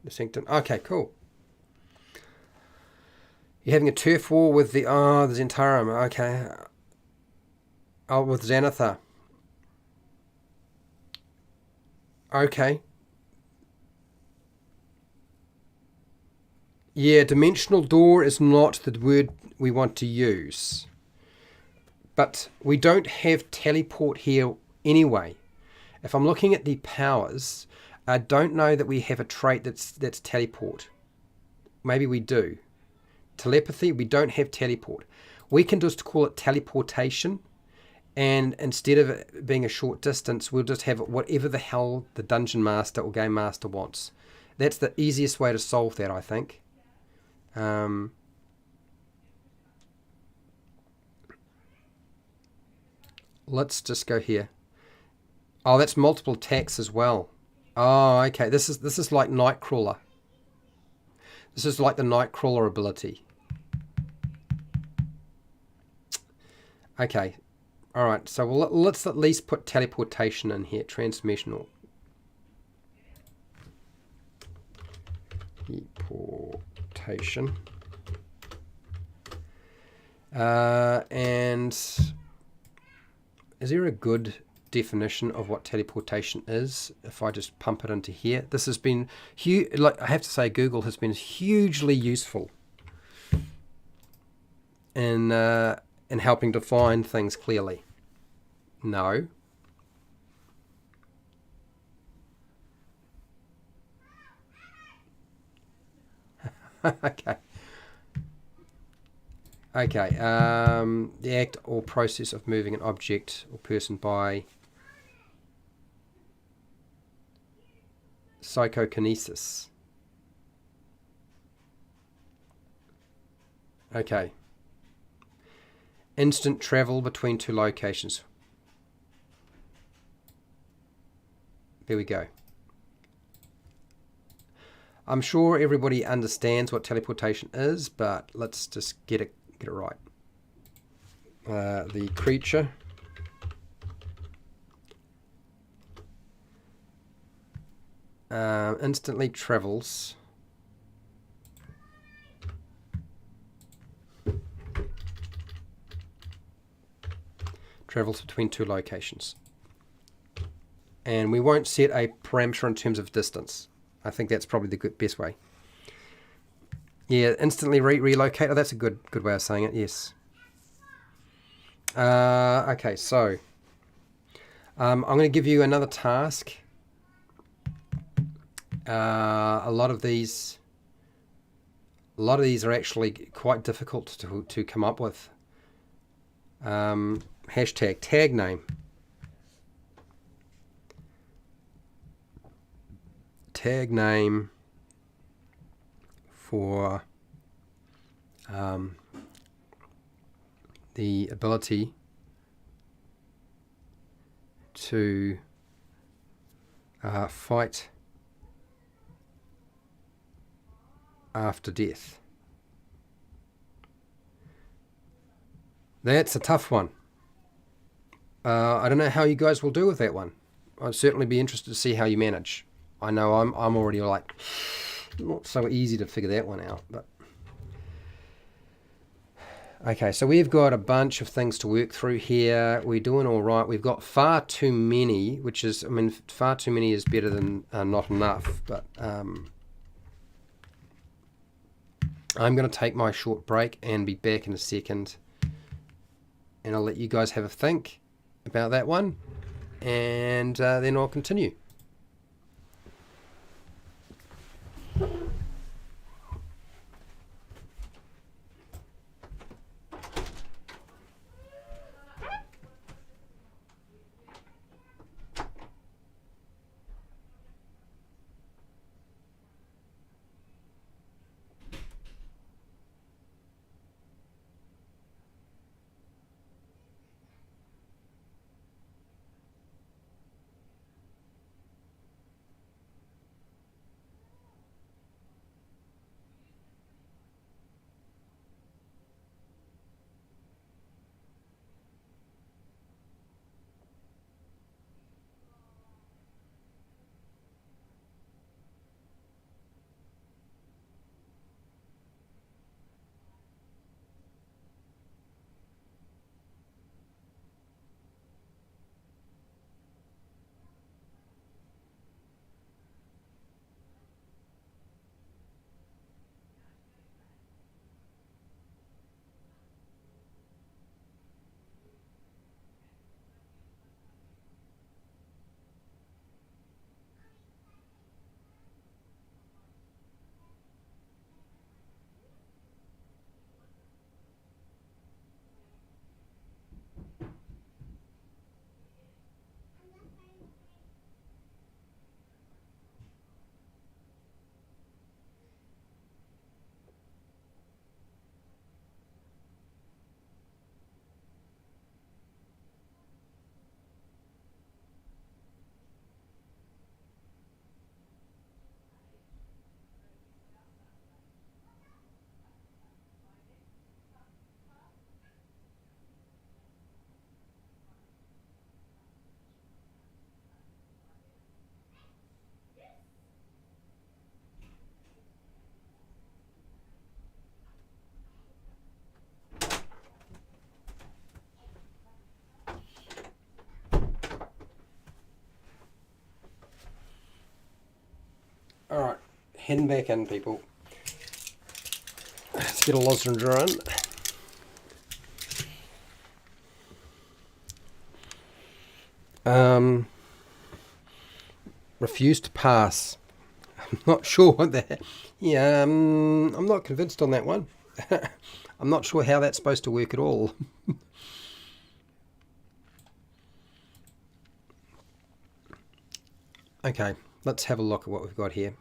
the Sanctum. Okay, cool. You're having a turf war with the Zentarum, okay. Oh, with Xanathar. Okay. Yeah, dimensional door is not the word we want to use. But we don't have teleport here anyway. If I'm looking at the powers, I don't know that we have a trait that's teleport. Maybe we do. Telepathy, we don't have teleport. We can just call it teleportation. And instead of it being a short distance, we'll just have whatever the hell the dungeon master or game master wants. That's the easiest way to solve that, I think. Let's just go here. Oh, that's multiple attacks as well. Oh, okay. This is like Nightcrawler. This is like the Nightcrawler ability. Okay. All right. So let's at least put teleportation in here. Transdimensional. Teleportation. And is there a good definition of what teleportation is? If I just pump it into here, this has been huge. Like I have to say, Google has been hugely useful in helping define things clearly. No. Okay. Okay. The act or process of moving an object or person by psychokinesis. Okay. Instant travel between two locations. There we go. I'm sure everybody understands what teleportation is, but let's just get it right. The creature instantly travels between two locations. And we won't set a parameter in terms of distance. I think that's probably the best way. Yeah, instantly relocate. Oh, that's a good way of saying it. Yes. Okay, so I'm going to give you another task. A lot of these are actually quite difficult to come up with. Hashtag tag name. Tag name for the ability to fight after death. That's a tough one. I don't know how you guys will do with that one. I'd certainly be interested to see how you manage. I know I'm already like not so easy to figure that one out, but okay, so we've got a bunch of things to work through here. We're doing all right. We've got far too many, which is, I mean, far too many is better than not enough, but I'm going to take my short break and be back in a second, and I'll let you guys have a think about that one, and then I'll continue. All right, heading back in, people. Let's get a lozenge in. Refuse to pass. I'm not sure what that. Yeah, I'm not convinced on that one. I'm not sure how that's supposed to work at all. Okay, let's have a look at what we've got here.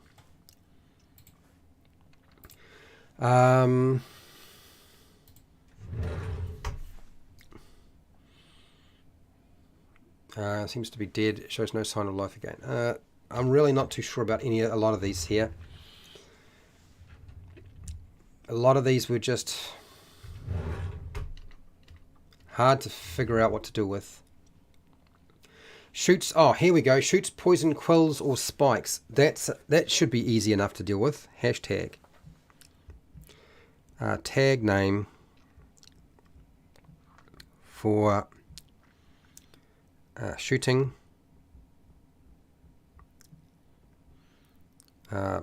Seems to be dead. Shows no sign of life again. I'm really not too sure about a lot of these here. A lot of these were just hard to figure out what to do with. Shoots, oh, here we go. Shoots poison, quills, or spikes. That should be easy enough to deal with. Hashtag. Tag name for shooting,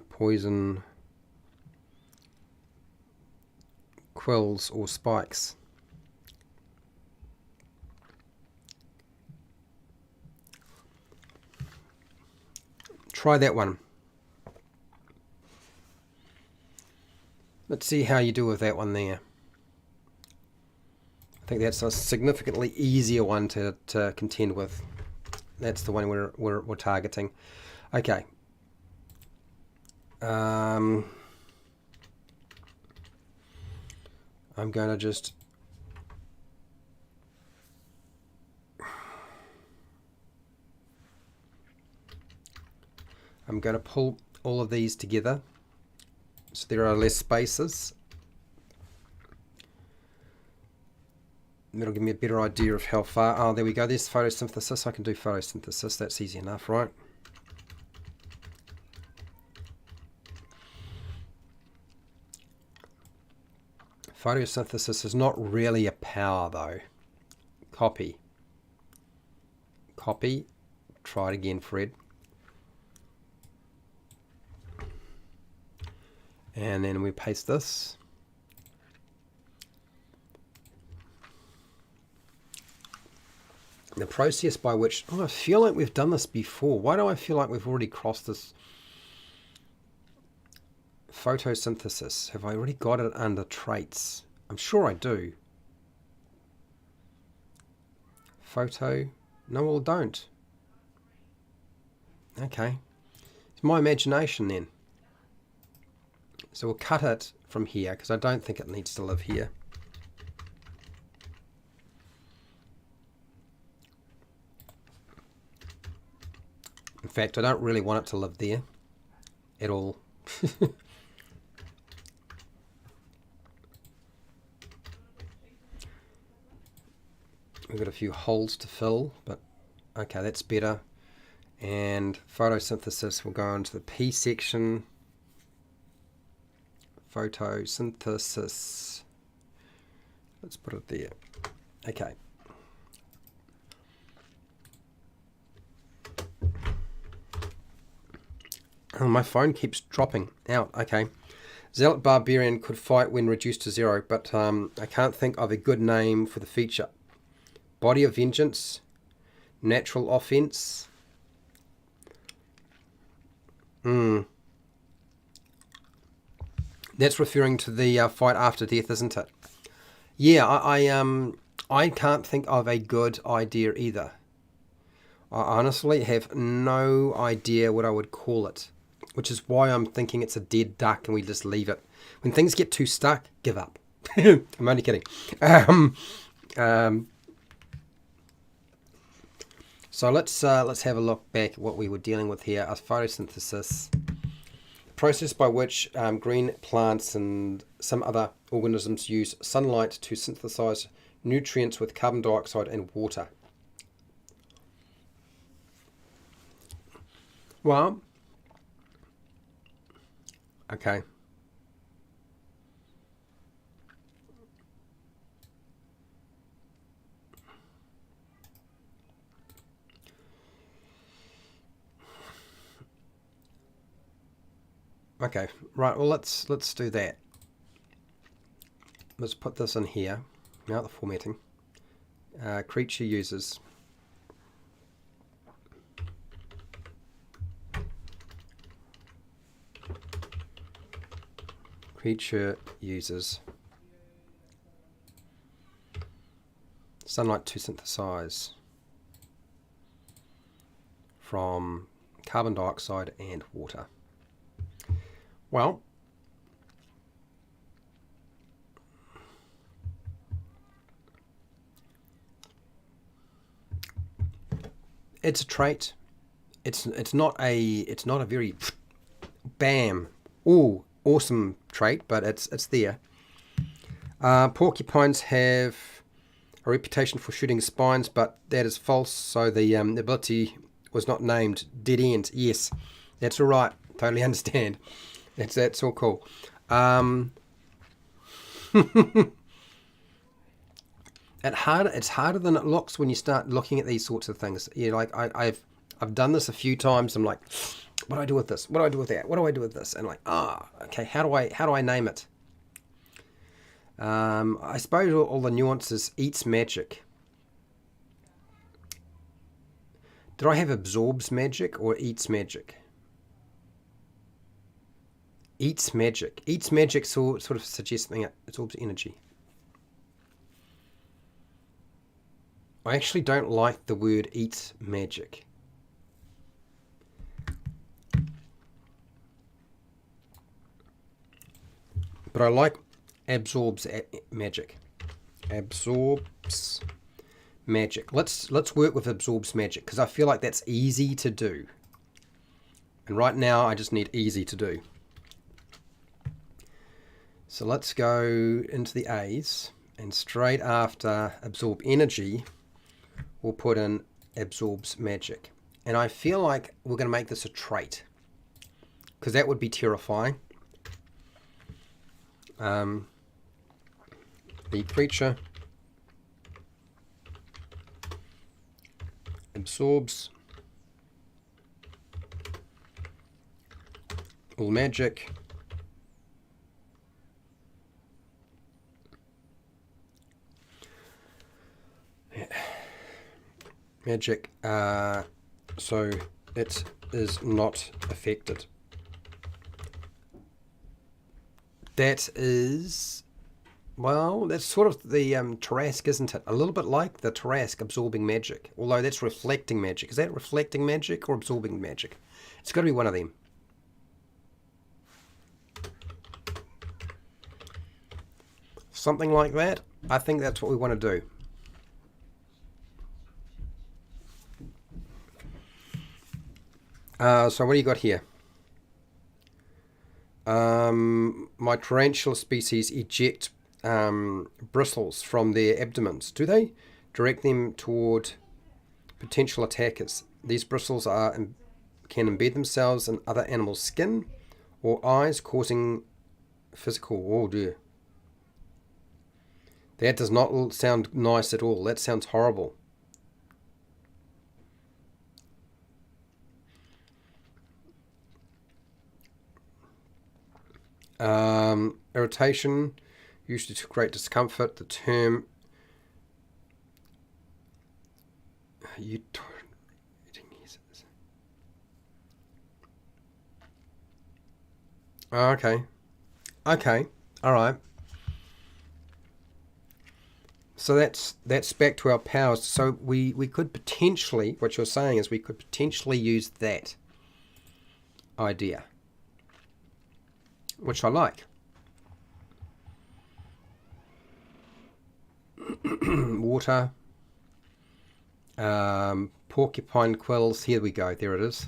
poison, quills or spikes. Try that one. Let's see how you do with that one there. I think that's a significantly easier one to contend with. That's the one we're targeting. Okay. I'm going to just pull all of these together so there are less spaces. That'll give me a better idea of how far. Oh, there we go. There's photosynthesis. I can do photosynthesis. That's easy enough, right? Photosynthesis is not really a power, though. Copy. Copy. Try it again, Fred. And then we paste this. The process by which, I feel like we've done this before. Why do I feel like we've already crossed this? Photosynthesis. Have I already got it under traits? I'm sure I do. Photo. No, well, don't. Okay. It's my imagination then. So we'll cut it from here because I don't think it needs to live here. In fact, I don't really want it to live there at all. We've got a few holes to fill, but okay, that's better. And photosynthesis will go into the P section. Photosynthesis. Let's put it there. Okay. Oh, my phone keeps dropping out. Okay. Zealot Barbarian could fight when reduced to 0, but I can't think of a good name for the feature. Body of Vengeance. Natural Offense. That's referring to the fight after death, isn't it? Yeah, I can't think of a good idea either. I honestly have no idea what I would call it, which is why I'm thinking it's a dead duck and we just leave it. When things get too stuck, give up. I'm only kidding. So let's have a look back at what we were dealing with here. As photosynthesis, the process by which green plants and some other organisms use sunlight to synthesize nutrients with carbon dioxide and water. Well, okay. Okay, right, well let's do that. Let's put this in here. Now the formatting. Creature users. Creature uses sunlight to synthesize from carbon dioxide and water. Well, it's a trait. It's not a very bam, ooh, awesome trait, but it's there. Porcupines have a reputation for shooting spines, but that is false. So the ability was not named. Dead end. Yes, that's all right. Totally understand. That's all cool. It's harder than it looks when you start looking at these sorts of things. You know, like I've done this a few times. I'm like, what do I do with this? What do I do with that? What do I do with this? And like, okay, how do I name it? I suppose all the nuances. Eats magic. Did I have absorbs magic or eats magic? Eats magic. Eats magic sort of suggests something that absorbs energy. I actually don't like the word eats magic. But I like absorbs magic. Absorbs magic. Let's work with absorbs magic because I feel like that's easy to do. And right now I just need easy to do. So let's go into the A's, and straight after absorb energy, we'll put in absorbs magic. And I feel like we're going to make this a trait, because that would be terrifying. The creature absorbs all magic so it is not affected. That is, well, that's sort of the Tarrasque, isn't it? A little bit like the Tarrasque absorbing magic, although that's reflecting magic. Is that reflecting magic or absorbing magic? It's got to be one of them. Something like that. I think that's what we want to do. So what do you got here? My tarantula species eject bristles from their abdomens. Do they? Direct them toward potential attackers. These bristles can embed themselves in other animals' skin or eyes, causing physical... Oh dear. That does not sound nice at all. That sounds horrible. Irritation, usually to great discomfort. The term okay. Okay. All right. So that's back to our powers. So we could potentially, what you're saying is we could potentially use that idea, which I like. Water. Porcupine quills. Here we go. There it is.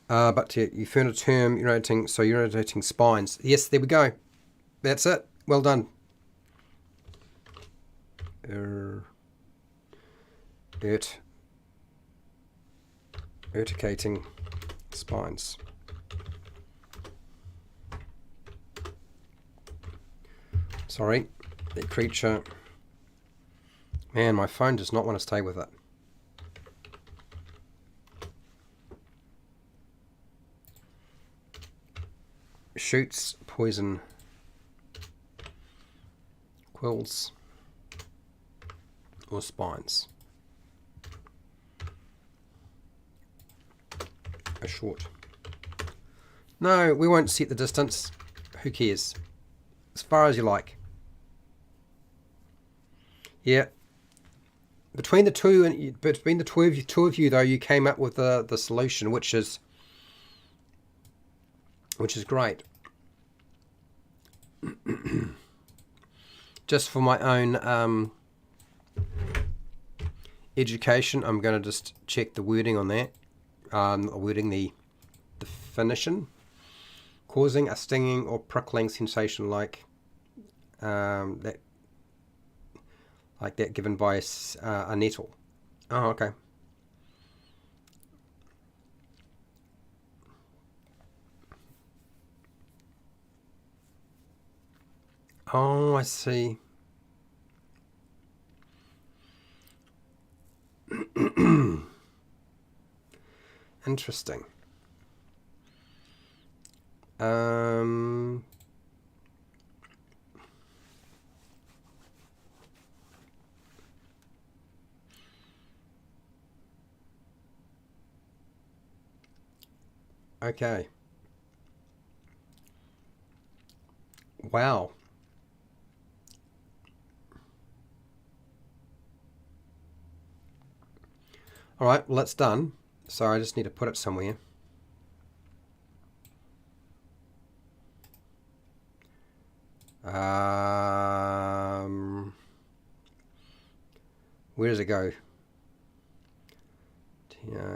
But you found a term, urinating spines. Yes, there we go. That's it. Well done. Urticating spines. Sorry, the creature. Man, my phone does not want to stay with it. Shoots poison quills or spines. A short. No, we won't set the distance. Who cares? As far as you like. Yeah. Between the two of you though, you came up with the solution, which is great. Just for my own education, I'm going to just check the wording on that. Wording the definition. Causing a stinging or prickling sensation like that given by a nettle. Oh, okay. Oh, I see. Interesting. Okay. Wow. All right, well, that's done. So I just need to put it somewhere. Where does it go? T-I-S-T-U-V.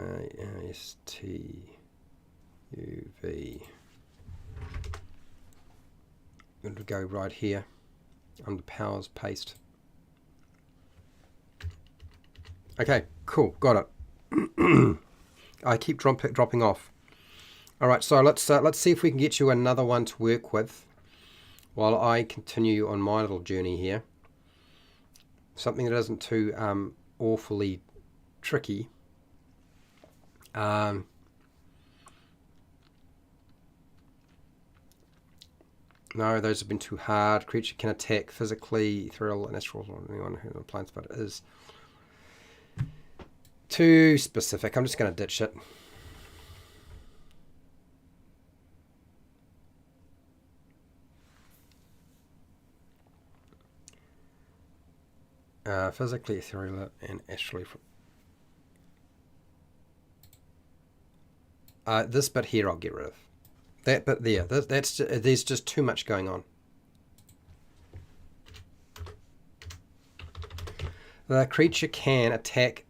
It'll go right here under powers, paste. Okay, cool, got it. I keep dropping off. All right, so let's see if we can get you another one to work with while I continue on my little journey here. Something that isn't too awfully tricky. No, those have been too hard. Creature can attack physically, thrill, natural, or anyone who applies, but it is too specific. I'm just going to ditch it. Physically, ethereal, and astrally. This bit here I'll get rid of. That bit there, there's just too much going on. The creature can attack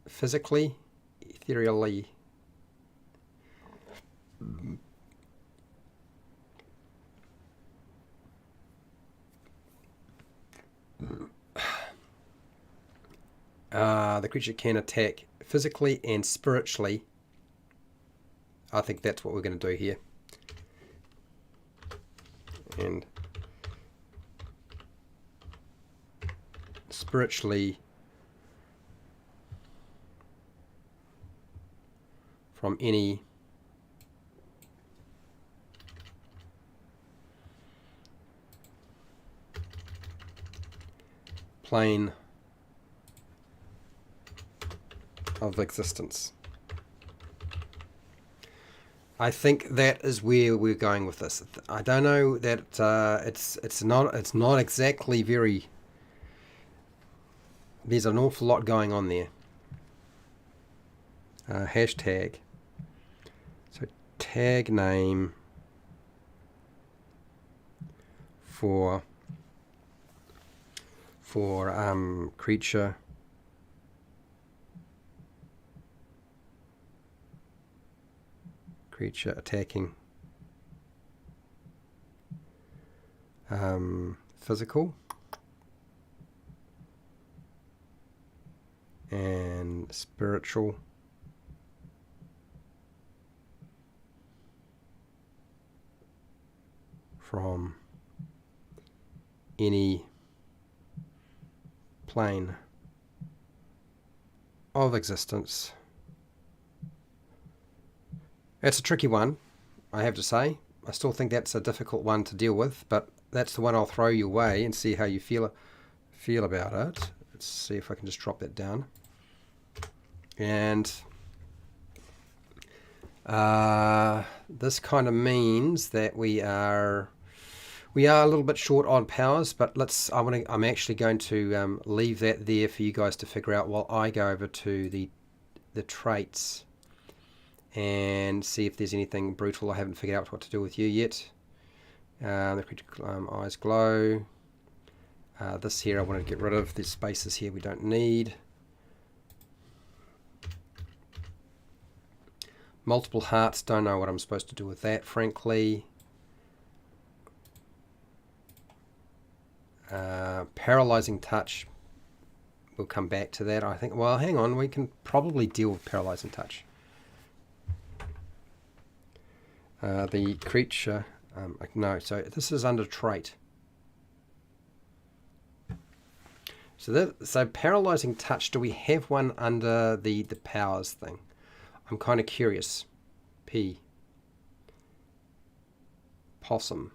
physically, ethereally. The creature can attack physically and spiritually. I think that's what we're going to do here. And spiritually from any plane of existence. I think that is where we're going with this. I don't know that it's not exactly very. There's an awful lot going on there. Hashtag. So tag name for creature. Creature attacking physical and spiritual from any plane of existence. It's a tricky one, I have to say. I still think that's a difficult one to deal with, but that's the one I'll throw your way and see how you feel about it. Let's see if I can just drop that down. And this kind of means that we are a little bit short on powers, but I'm actually going to leave that there for you guys to figure out while I go over to the traits and see if there's anything brutal. I haven't figured out what to do with you yet. The creature eyes glow. This here I want to get rid of. There's spaces here we don't need. Multiple hearts, don't know what I'm supposed to do with that, frankly. Paralyzing touch, we'll come back to that, I think. Well, hang on, we can probably deal with paralyzing touch. The creature, no, so this is under trait. So paralyzing touch, do we have one under the powers thing? I'm kind of curious. P. possum,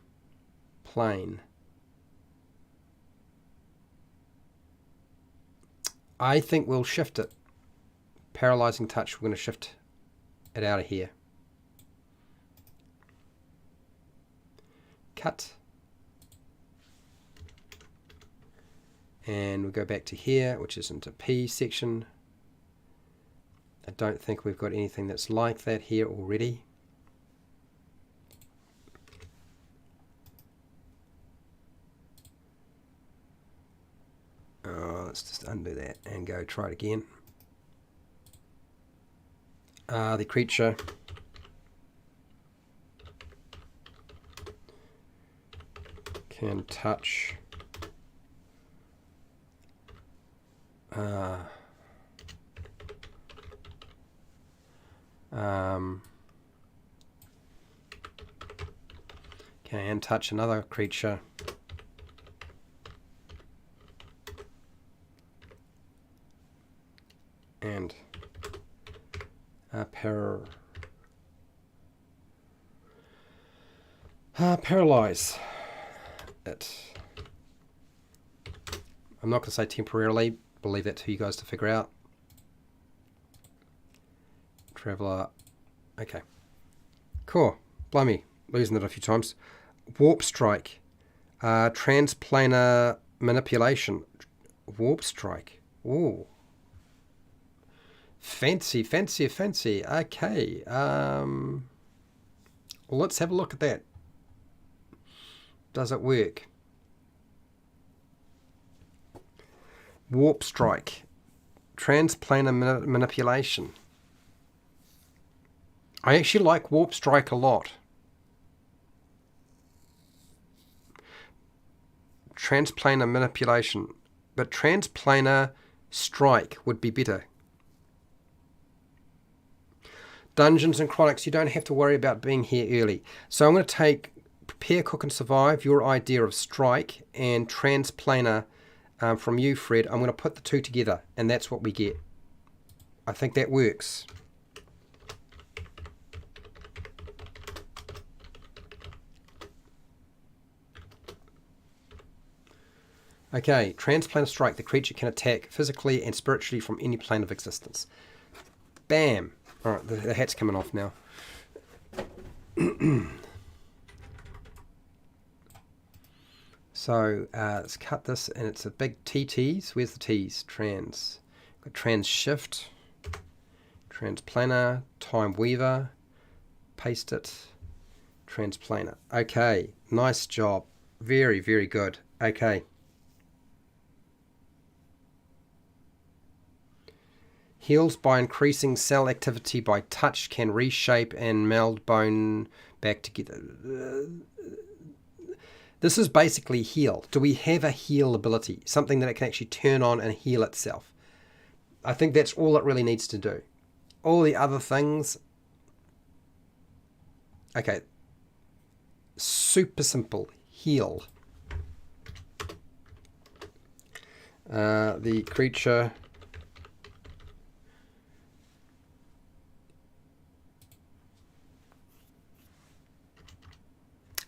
plain. I think we'll shift it. Paralyzing touch, we're going to shift it out of here. Cut. And we'll go back to here, which is into P section. I don't think we've got anything that's like that here already. Let's just undo that and go try it again. The creature can touch can touch another creature and paralyze it. I'm not going to say temporarily. We'll leave that to you guys to figure out. Traveler. Okay. Cool. Blimey. Losing it a few times. Warp strike. Transplanar manipulation. Warp strike. Ooh. Fancy, fancy, fancy. Okay. Let's have a look at that. Does it work? Warp strike. Transplanar manipulation. I actually like warp strike a lot. Transplanar manipulation. But transplanar strike would be better. Dungeons and Chronics, you don't have to worry about being here early. So I'm going to take Prepare, Cook and Survive, your idea of strike, and transplanar from you, Fred. I'm going to put the two together, and that's what we get. I think that works. Okay, transplanar strike. The creature can attack physically and spiritually from any plane of existence. Bam! Alright, the hat's coming off now. So, let's cut this, and it's a big TTs. Where's the T's? Trans. Got trans shift, transplanar, time weaver, paste it, transplanar. Okay, nice job. Very, very good. Okay. Heals by increasing cell activity by touch, can reshape and meld bone back together. This is basically heal. Do we have a heal ability? Something that it can actually turn on and heal itself. I think that's all it really needs to do. All the other things... Okay. Super simple. Heal. The creature...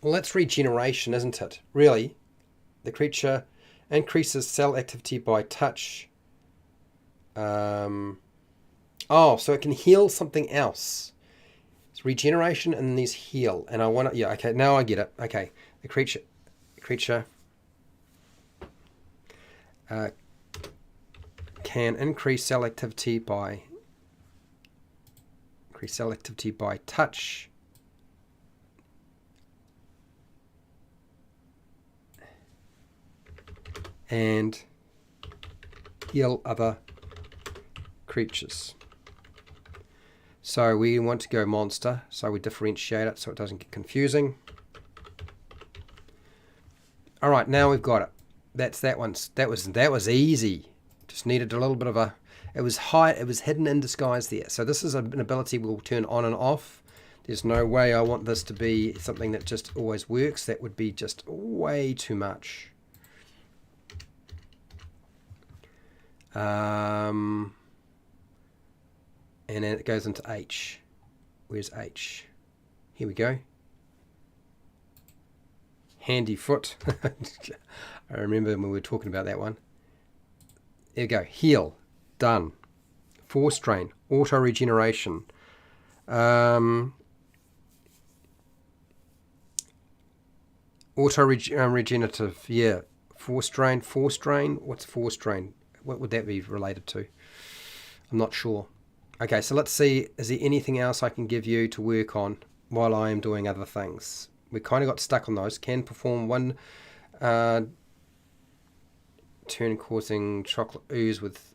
Well, that's regeneration, isn't it? Really? The creature increases cell activity by touch. Oh, so it can heal something else. It's regeneration and then there's heal. And I want to... Yeah, okay, now I get it. Okay, the creature can increase cell activity by touch. And heal other creatures. So we want to go monster, so we differentiate it so it doesn't get confusing. All right, now we've got it. That's that one. That was easy. Just needed a little bit of a... It was hidden in disguise there. So this is an ability we'll turn on and off. There's no way I want this to be something that just always works. That would be just way too much. And then it goes into H. Where's H? Here we go. Handy foot. I remember when we were talking about that one. There you go. Heal. Done. 4 strain. Auto regeneration. Auto regenerative. Yeah. 4 strain. 4 strain. What's 4 strain? What would that be related to? I'm not sure. Okay, so let's see. Is there anything else I can give you to work on while I am doing other things? We kind of got stuck on those. Can perform 1 turn causing chocolate ooze with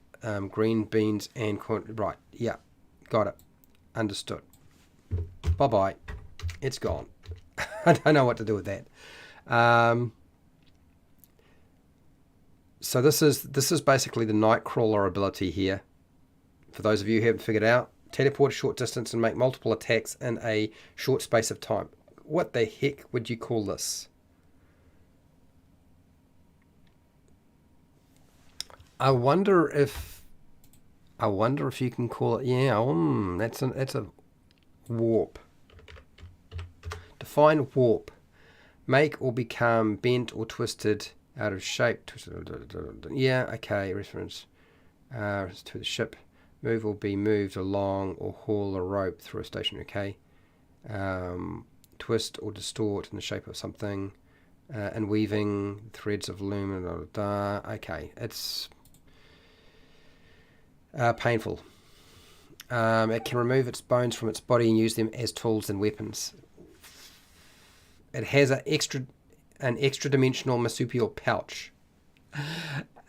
green beans and corn. Right, yeah, got it. Understood. Bye-bye. It's gone. I don't know what to do with that. So this is basically the Nightcrawler ability here. For those of you who haven't figured out, teleport a short distance and make multiple attacks in a short space of time. What the heck would you call this? I wonder if you can call it. Yeah, that's a warp. Define warp. Make or become bent or twisted out of shape. Yeah, okay. Reference to the ship. Move or be moved along or haul a rope through a station. Okay. Twist or distort in the shape of something. And weaving threads of loom. Okay, it's painful. It can remove its bones from its body and use them as tools and weapons. It has an extra dimensional marsupial pouch.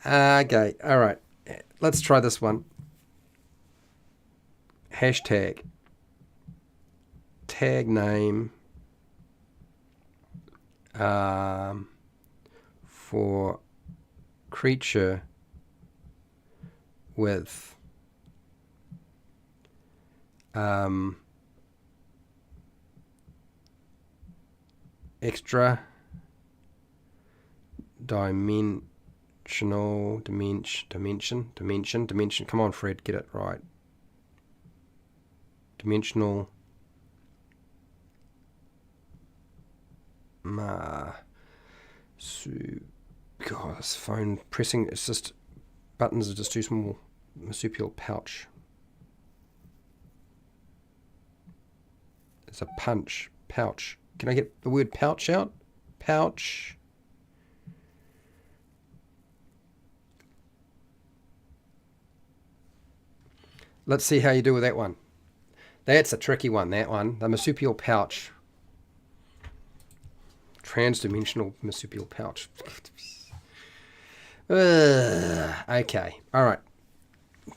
Okay, all right. Let's try this one. Hashtag. Tag name. For creature with extra dimension. Come on, Fred, get it right. Dimensional. God, this phone pressing, it's just buttons are just too small. Marsupial pouch. It's a punch. Pouch. Can I get the word pouch out? Pouch. Let's see how you do with that one. That's a tricky one, that one. The marsupial pouch. Transdimensional marsupial pouch. Okay. All right.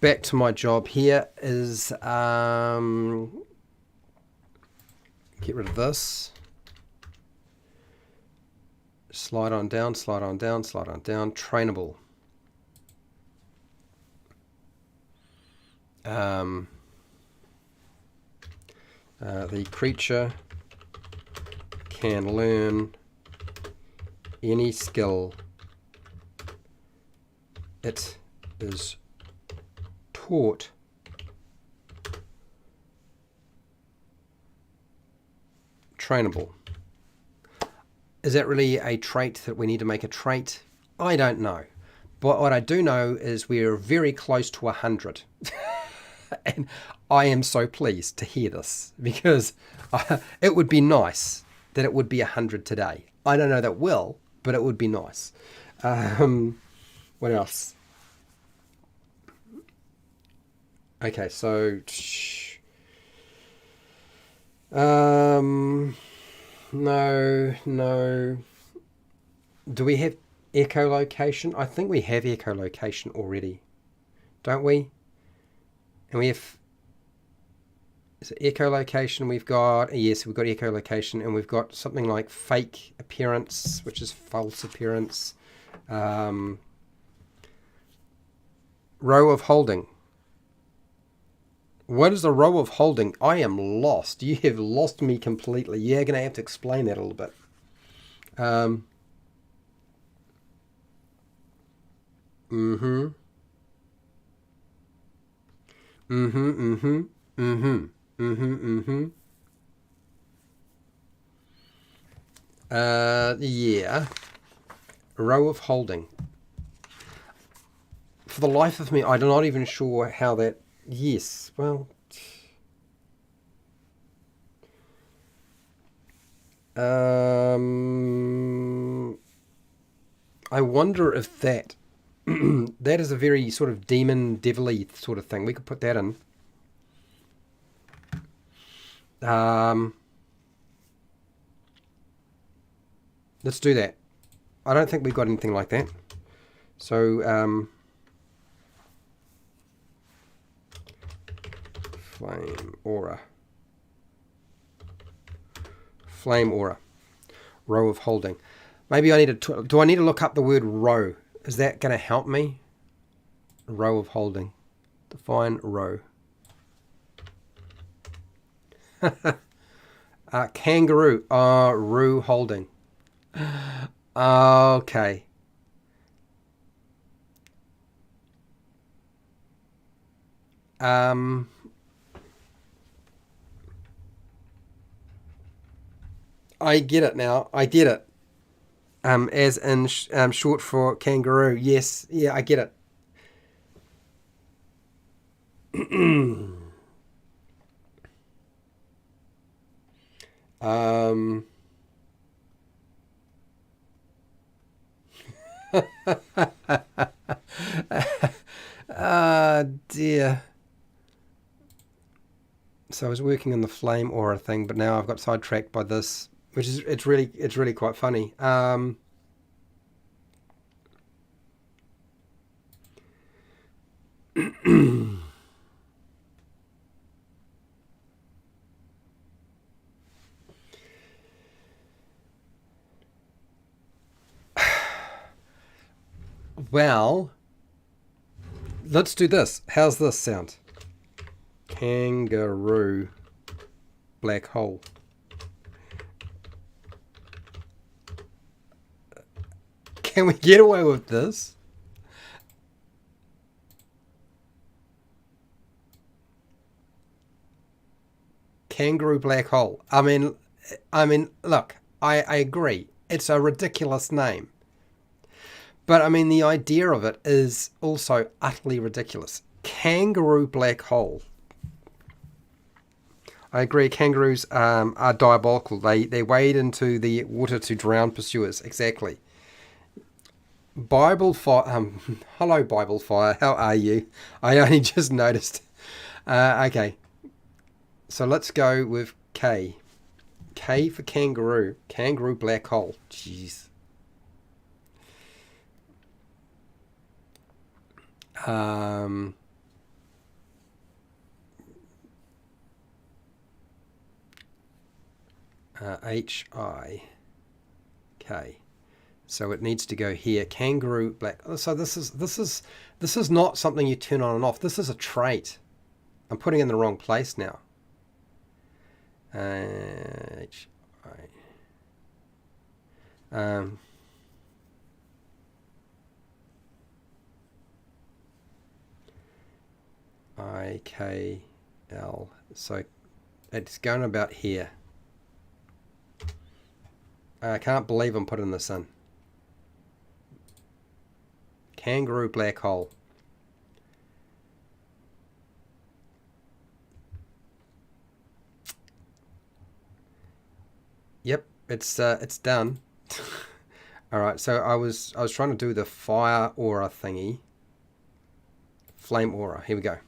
Back to my job here is get rid of this. Slide on down, slide on down, slide on down. Trainable. The creature can learn any skill it is taught trainable. Is that really a trait that we need to make a trait? I don't know. But what I do know is we're very close to 100. And I am so pleased to hear this because it would be nice that it would be 100 today. I don't know that will, but it would be nice. What else? Okay, so no. Do we have echolocation? I think we have echolocation already, don't we? And we have echolocation. We've got echolocation, and we've got something like fake appearance, which is false appearance. Row of holding. What is a row of holding? I am lost. You have lost me completely. You're going to have to explain that a little bit. Yeah. Row of holding. For the life of me, I'm not even sure how that... Yes, well... I wonder if that... that is a very sort of demon, devil-y sort of thing. We could put that in. Let's do that. I don't think we've got anything like that. So, flame aura. Flame aura. Row of holding. Maybe I need to... Do I need to look up the word row? Is that going to help me? Row of holding. Define row. Kangaroo. Roo holding. Okay. I get it now. I get it. As in short for kangaroo. Yes. Yeah, I get it. Dear. So I was working on the flame aura thing, but now I've got sidetracked by this, which is it's really quite funny. Well, let's do this. How's this sound? Kangaroo black hole. Can we get away with this? Kangaroo black hole. I mean, look, I agree. It's a ridiculous name. But I mean, the idea of it is also utterly ridiculous. Kangaroo black hole. I agree. Kangaroos are diabolical. They wade into the water to drown pursuers. Exactly. Bible Fire. Hello, Bible Fire. How are you? I only just noticed. Okay. So let's go with K. K for kangaroo. Kangaroo black hole. Jeez. H-I-K. So it needs to go here. Kangaroo black. So this is not something you turn on and off. This is a trait. I'm putting it in the wrong place now. I-K-L. So it's going about here. I can't believe I'm putting this in. Kangaroo black hole. Yep, it's done. All right, so I was trying to do the fire aura thingy. Flame aura. Here we go.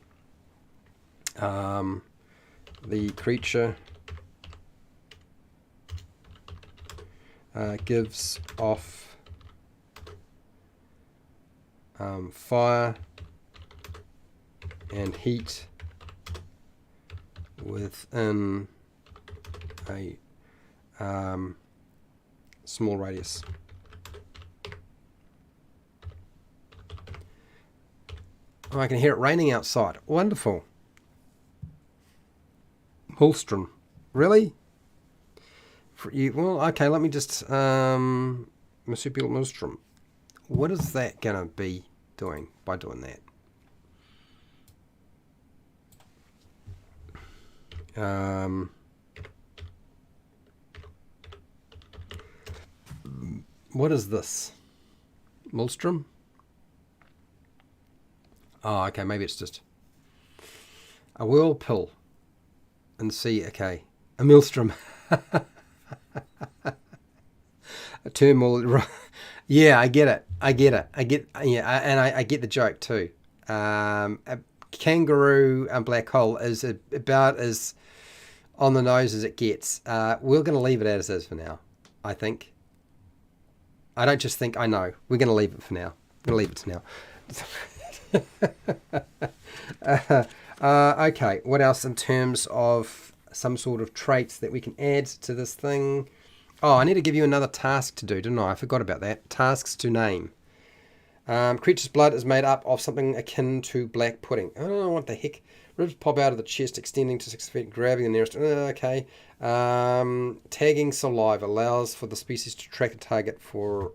The creature gives off fire and heat within a small radius. Oh, I can hear it raining outside. Wonderful. Holstrom. Really? For you, well, okay, let me just marsupial maelstrom. What is that gonna be doing by doing that? What is this? Maelstrom? Oh, okay, maybe it's just a whirlpool. And see, okay, a maelstrom. A turmoil. Yeah, I get it. I get it. I get the joke too. A kangaroo black hole is about as on the nose as it gets. We're going to leave it as is for now, I think. I don't just think, I know. We're going to leave it for now. We're going to leave it for now. Okay, what else in terms of some sort of traits that we can add to this thing? Oh, I need to give you another task to do, didn't I? I forgot about that. Tasks to name. Creature's blood is made up of something akin to black pudding. I don't know what the heck. Ribs pop out of the chest, extending to 6 feet, grabbing the nearest. Okay. Tagging saliva allows for the species to track the target for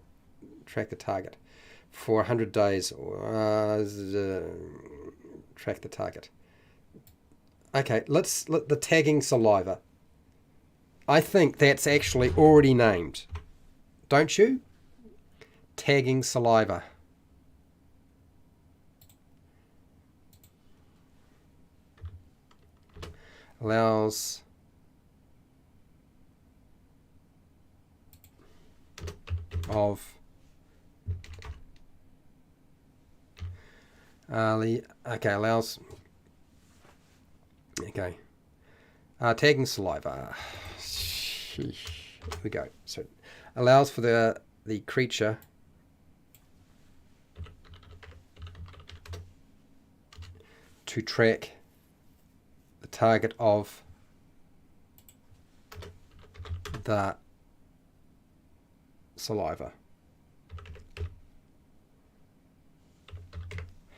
100 days. Track the target. Okay, let the tagging saliva. I think that's actually already named. Don't you? Tagging saliva. Allows of okay, allows okay. Tagging saliva. Here we go. So allows for the creature to track the target of the saliva.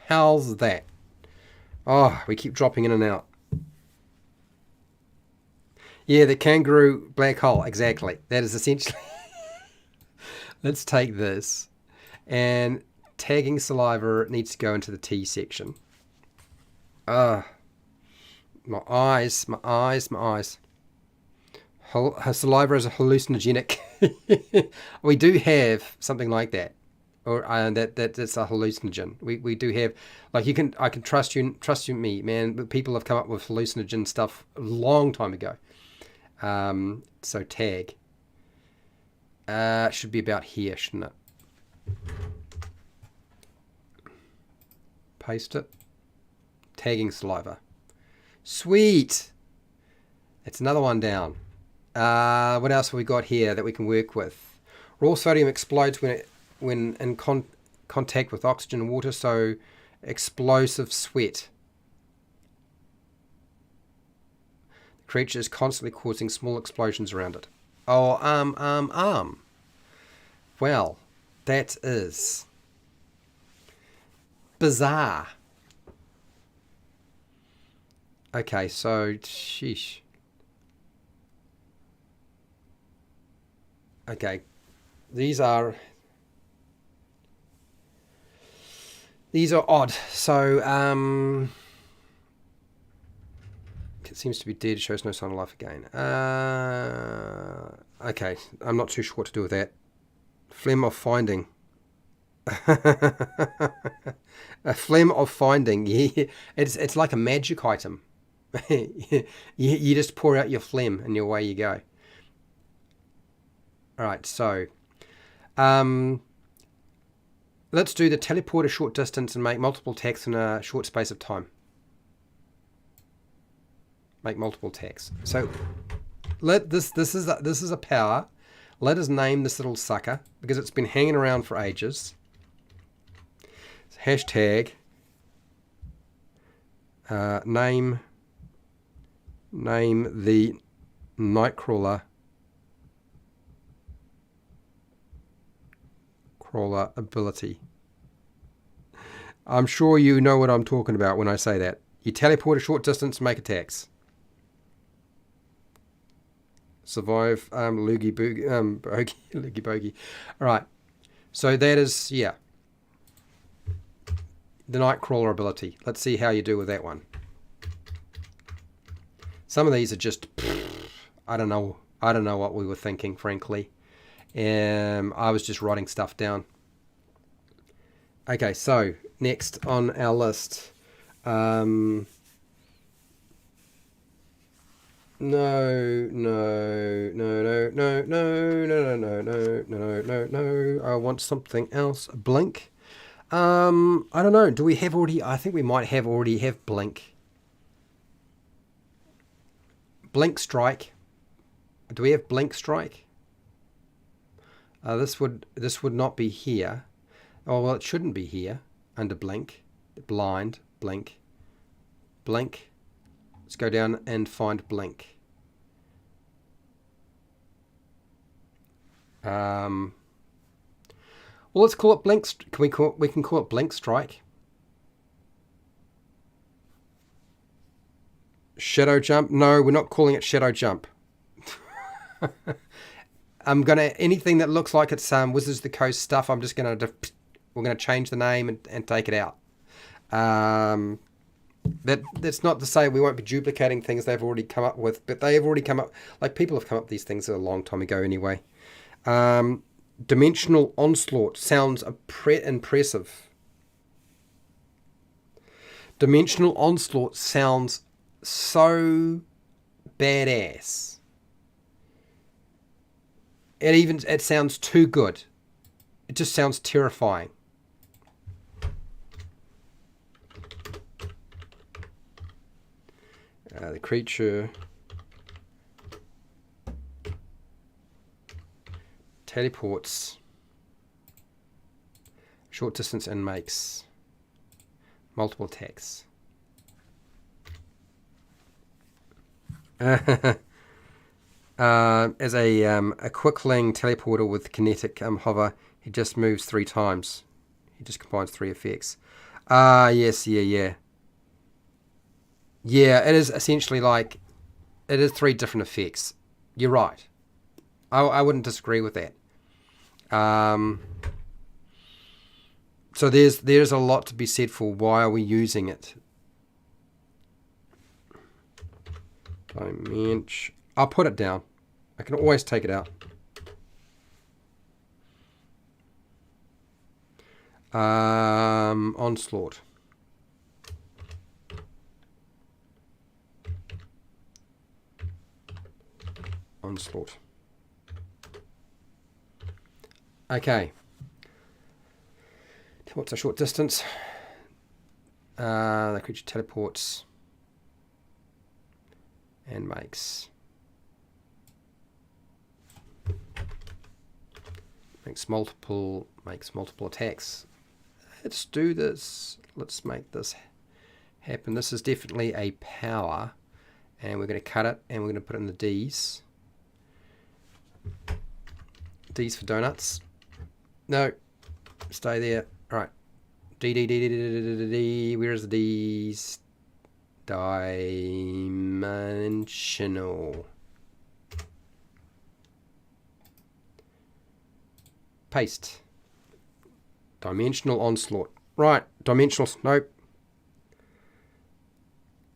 How's that? Oh, we keep dropping in and out. Yeah, the kangaroo black hole, exactly. That is essentially... Let's take this. And tagging saliva needs to go into the T section. My eyes. Her saliva is a hallucinogenic. We do have something like that. Or that's a hallucinogen. We do have, like, I can trust you me, man. People have come up with hallucinogen stuff a long time ago. So tag should be about here, shouldn't it? Paste it. Tagging saliva. Sweet. That's another one down. What else have we got here that we can work with? Raw sodium explodes when in contact with oxygen and water, so explosive sweat. The creature is constantly causing small explosions around it. Oh, well, that is bizarre. Okay, so, sheesh. Okay, these are odd. So, it seems to be dead, shows no sign of life again. Okay, I'm not too sure what to do with that. Phlegm of finding. A phlegm of finding. Yeah, it's like a magic item. you just pour out your phlegm and away you go. All right, so let's do the teleport a short distance and make multiple attacks in a short space of time. Make multiple attacks. So let this is a power. Let us name this little sucker because it's been hanging around for ages. Hashtag name the Nightcrawler ability. I'm sure you know what I'm talking about when I say that. You teleport a short distance and make attacks. Survive loogie bogey. All right. So that is, yeah, the Nightcrawler ability. Let's see how you do with that one. Some of these are just, I don't know what we were thinking, frankly. I was just writing stuff down. Okay, so next on our list. No, no, no, no, no, no, no, no, no, no, no, no, no. I want something else. Blink. I don't know. Do we have already? I think we might have already have blink. Blink strike. Do we have blink strike? This would not be here. Oh well, it shouldn't be here under blink. Blind blink. Blink. Let's go down and find blink. Well, let's call it blink. We can call it blink strike. Shadow jump? No, we're not calling it shadow jump. I'm gonna anything that looks like it's Wizards of the Coast stuff. I'm just gonna we're gonna change the name and take it out. That's not to say we won't be duplicating things they've already come up with, but they have already come up. Like people have come up with these things a long time ago anyway. Dimensional onslaught sounds impressive. Dimensional onslaught sounds so badass. It sounds too good. It just sounds terrifying. The creature teleports short distance and makes multiple attacks. As a quickling teleporter with kinetic hover, he just moves 3 times. He just combines 3 effects. Yes, yeah. Yeah, it is essentially like, it is 3 different effects. You're right. I wouldn't disagree with that. So there's a lot to be said for why are we using it. Dimension. I'll put it down. I can always take it out. Onslaught. Onslaught. Okay. What's a short distance? The creature teleports and makes multiple attacks. Let's do this. Let's make this happen. This is definitely a power, and we're going to cut it and we're going to put it in the D's. D's for donuts. No, stay there. All right. D. Where's the D's? Dimensional. Paste. Dimensional onslaught. Right. Dimensional. Nope.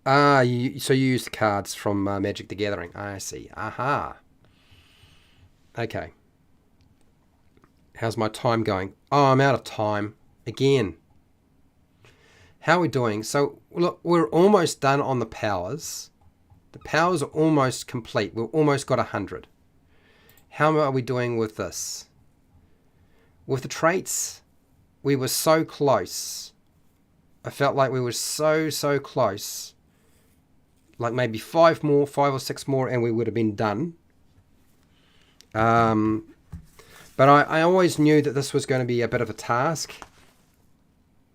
So you use the cards from Magic the Gathering. I see. Aha. Okay. How's my time going? Oh, I'm out of time. Again. How are we doing? So, look, we're almost done on the powers. The powers are almost complete. We've almost got 100. How are we doing with this? With the traits, we were so close. I felt like we were so close. Like maybe 5 or 6 more, and we would have been done. But I always knew that this was going to be a bit of a task.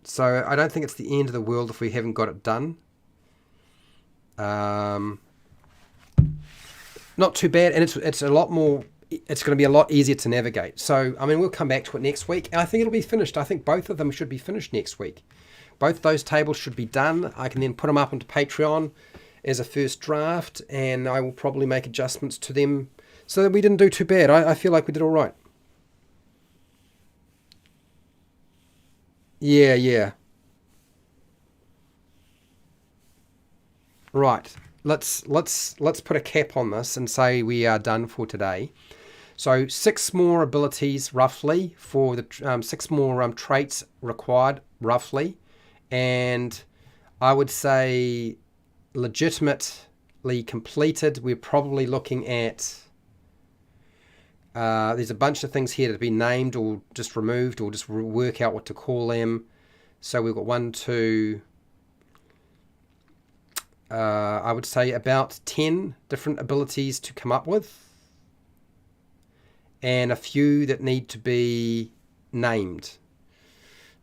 So I don't think it's the end of the world if we haven't got it done. Not too bad, and it's a lot more. It's going to be a lot easier to navigate. So I mean, we'll come back to it next week, and I think it'll be finished. I think both of them should be finished next week. Both those tables should be done. I can then put them up onto Patreon as a first draft, and I will probably make adjustments to them so that we didn't do too bad. I feel like we did all right. Yeah. Right. Let's put a cap on this and say we are done for today. So 6 more abilities roughly for the 6 more traits required roughly, and I would say legitimately completed. We're probably looking at there's a bunch of things here to be named or just removed or just work out what to call them. So we've got 1, 2. I would say about 10 different abilities to come up with, and a few that need to be named.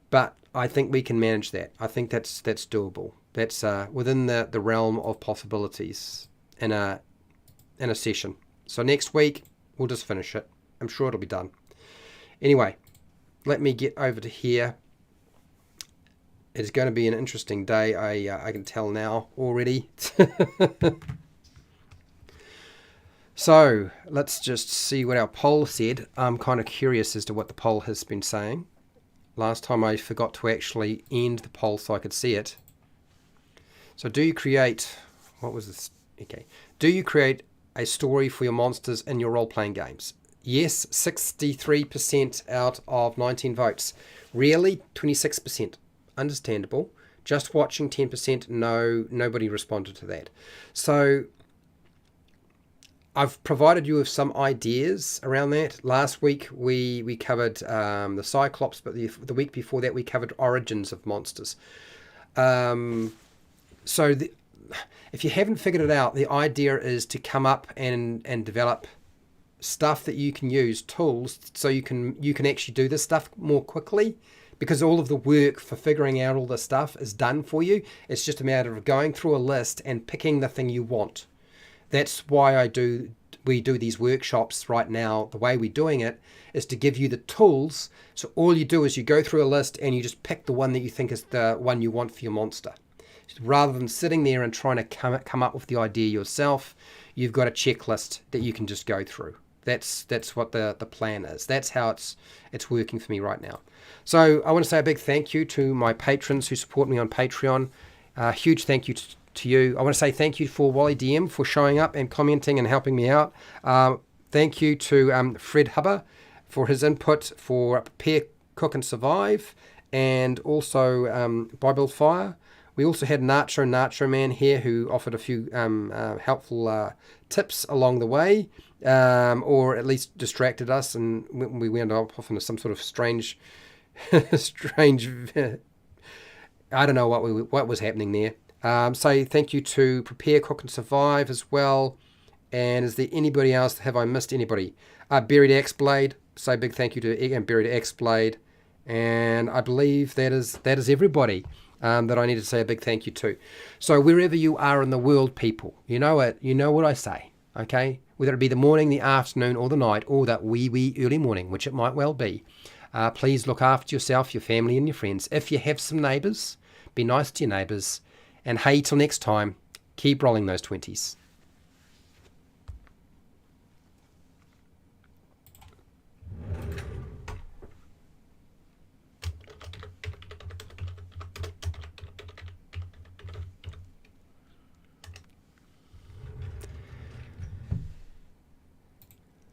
But I think we can manage that. I think that's doable. That's within the realm of possibilities in a session. So next week we'll just finish it. I'm sure it'll be done. Anyway, let me get over to here. It's going to be an interesting day. I can tell now already. So let's just see what our poll said. I'm kind of curious as to what the poll has been saying. Last time I forgot to actually end the poll so I could see it. So do you create... What was this? Okay. Do you create a story for your monsters in your role-playing games? Yes, 63% out of 19 votes. Really, 26%. Understandable. Just watching, 10%. No, nobody responded to that. So I've provided you with some ideas around that. Last week we covered the Cyclops, but the week before that we covered origins of monsters. So if you haven't figured it out, the idea is to come up and develop stuff that you can use, tools, so you can actually do this stuff more quickly, because all of the work for figuring out all this stuff is done for you. It's just a matter of going through a list and picking the thing you want. That's why we do these workshops right now. The way we're doing it is to give you the tools. So all you do is you go through a list and you just pick the one that you think is the one you want for your monster. Rather than sitting there and trying to come up with the idea yourself, you've got a checklist that you can just go through. That's what the plan is. That's how it's working for me right now. So I want to say a big thank you to my patrons who support me on Patreon. Huge thank you to you. I want to say thank you for Wally DM for showing up and commenting and helping me out. Thank you to Fred Hubber for his input for Prepare, Cook and Survive, and also Bible Fire. We also had Nacho Man here who offered a few helpful tips along the way, or at least distracted us, and we wound up off into some sort of strange, I don't know what was happening there. So thank you to Prepare, Cook and Survive as well. And is there anybody else? Have I missed anybody? Buried Axeblade. Say big thank you to Buried Axeblade. And I believe that is everybody that I need to say a big thank you to. So wherever you are in the world, people, you know it. You know what I say, okay? Whether it be the morning, the afternoon, or the night, or that wee early morning, which it might well be. Please look after yourself, your family, and your friends. If you have some neighbours, be nice to your neighbours. And hey, till next time, keep rolling those 20s.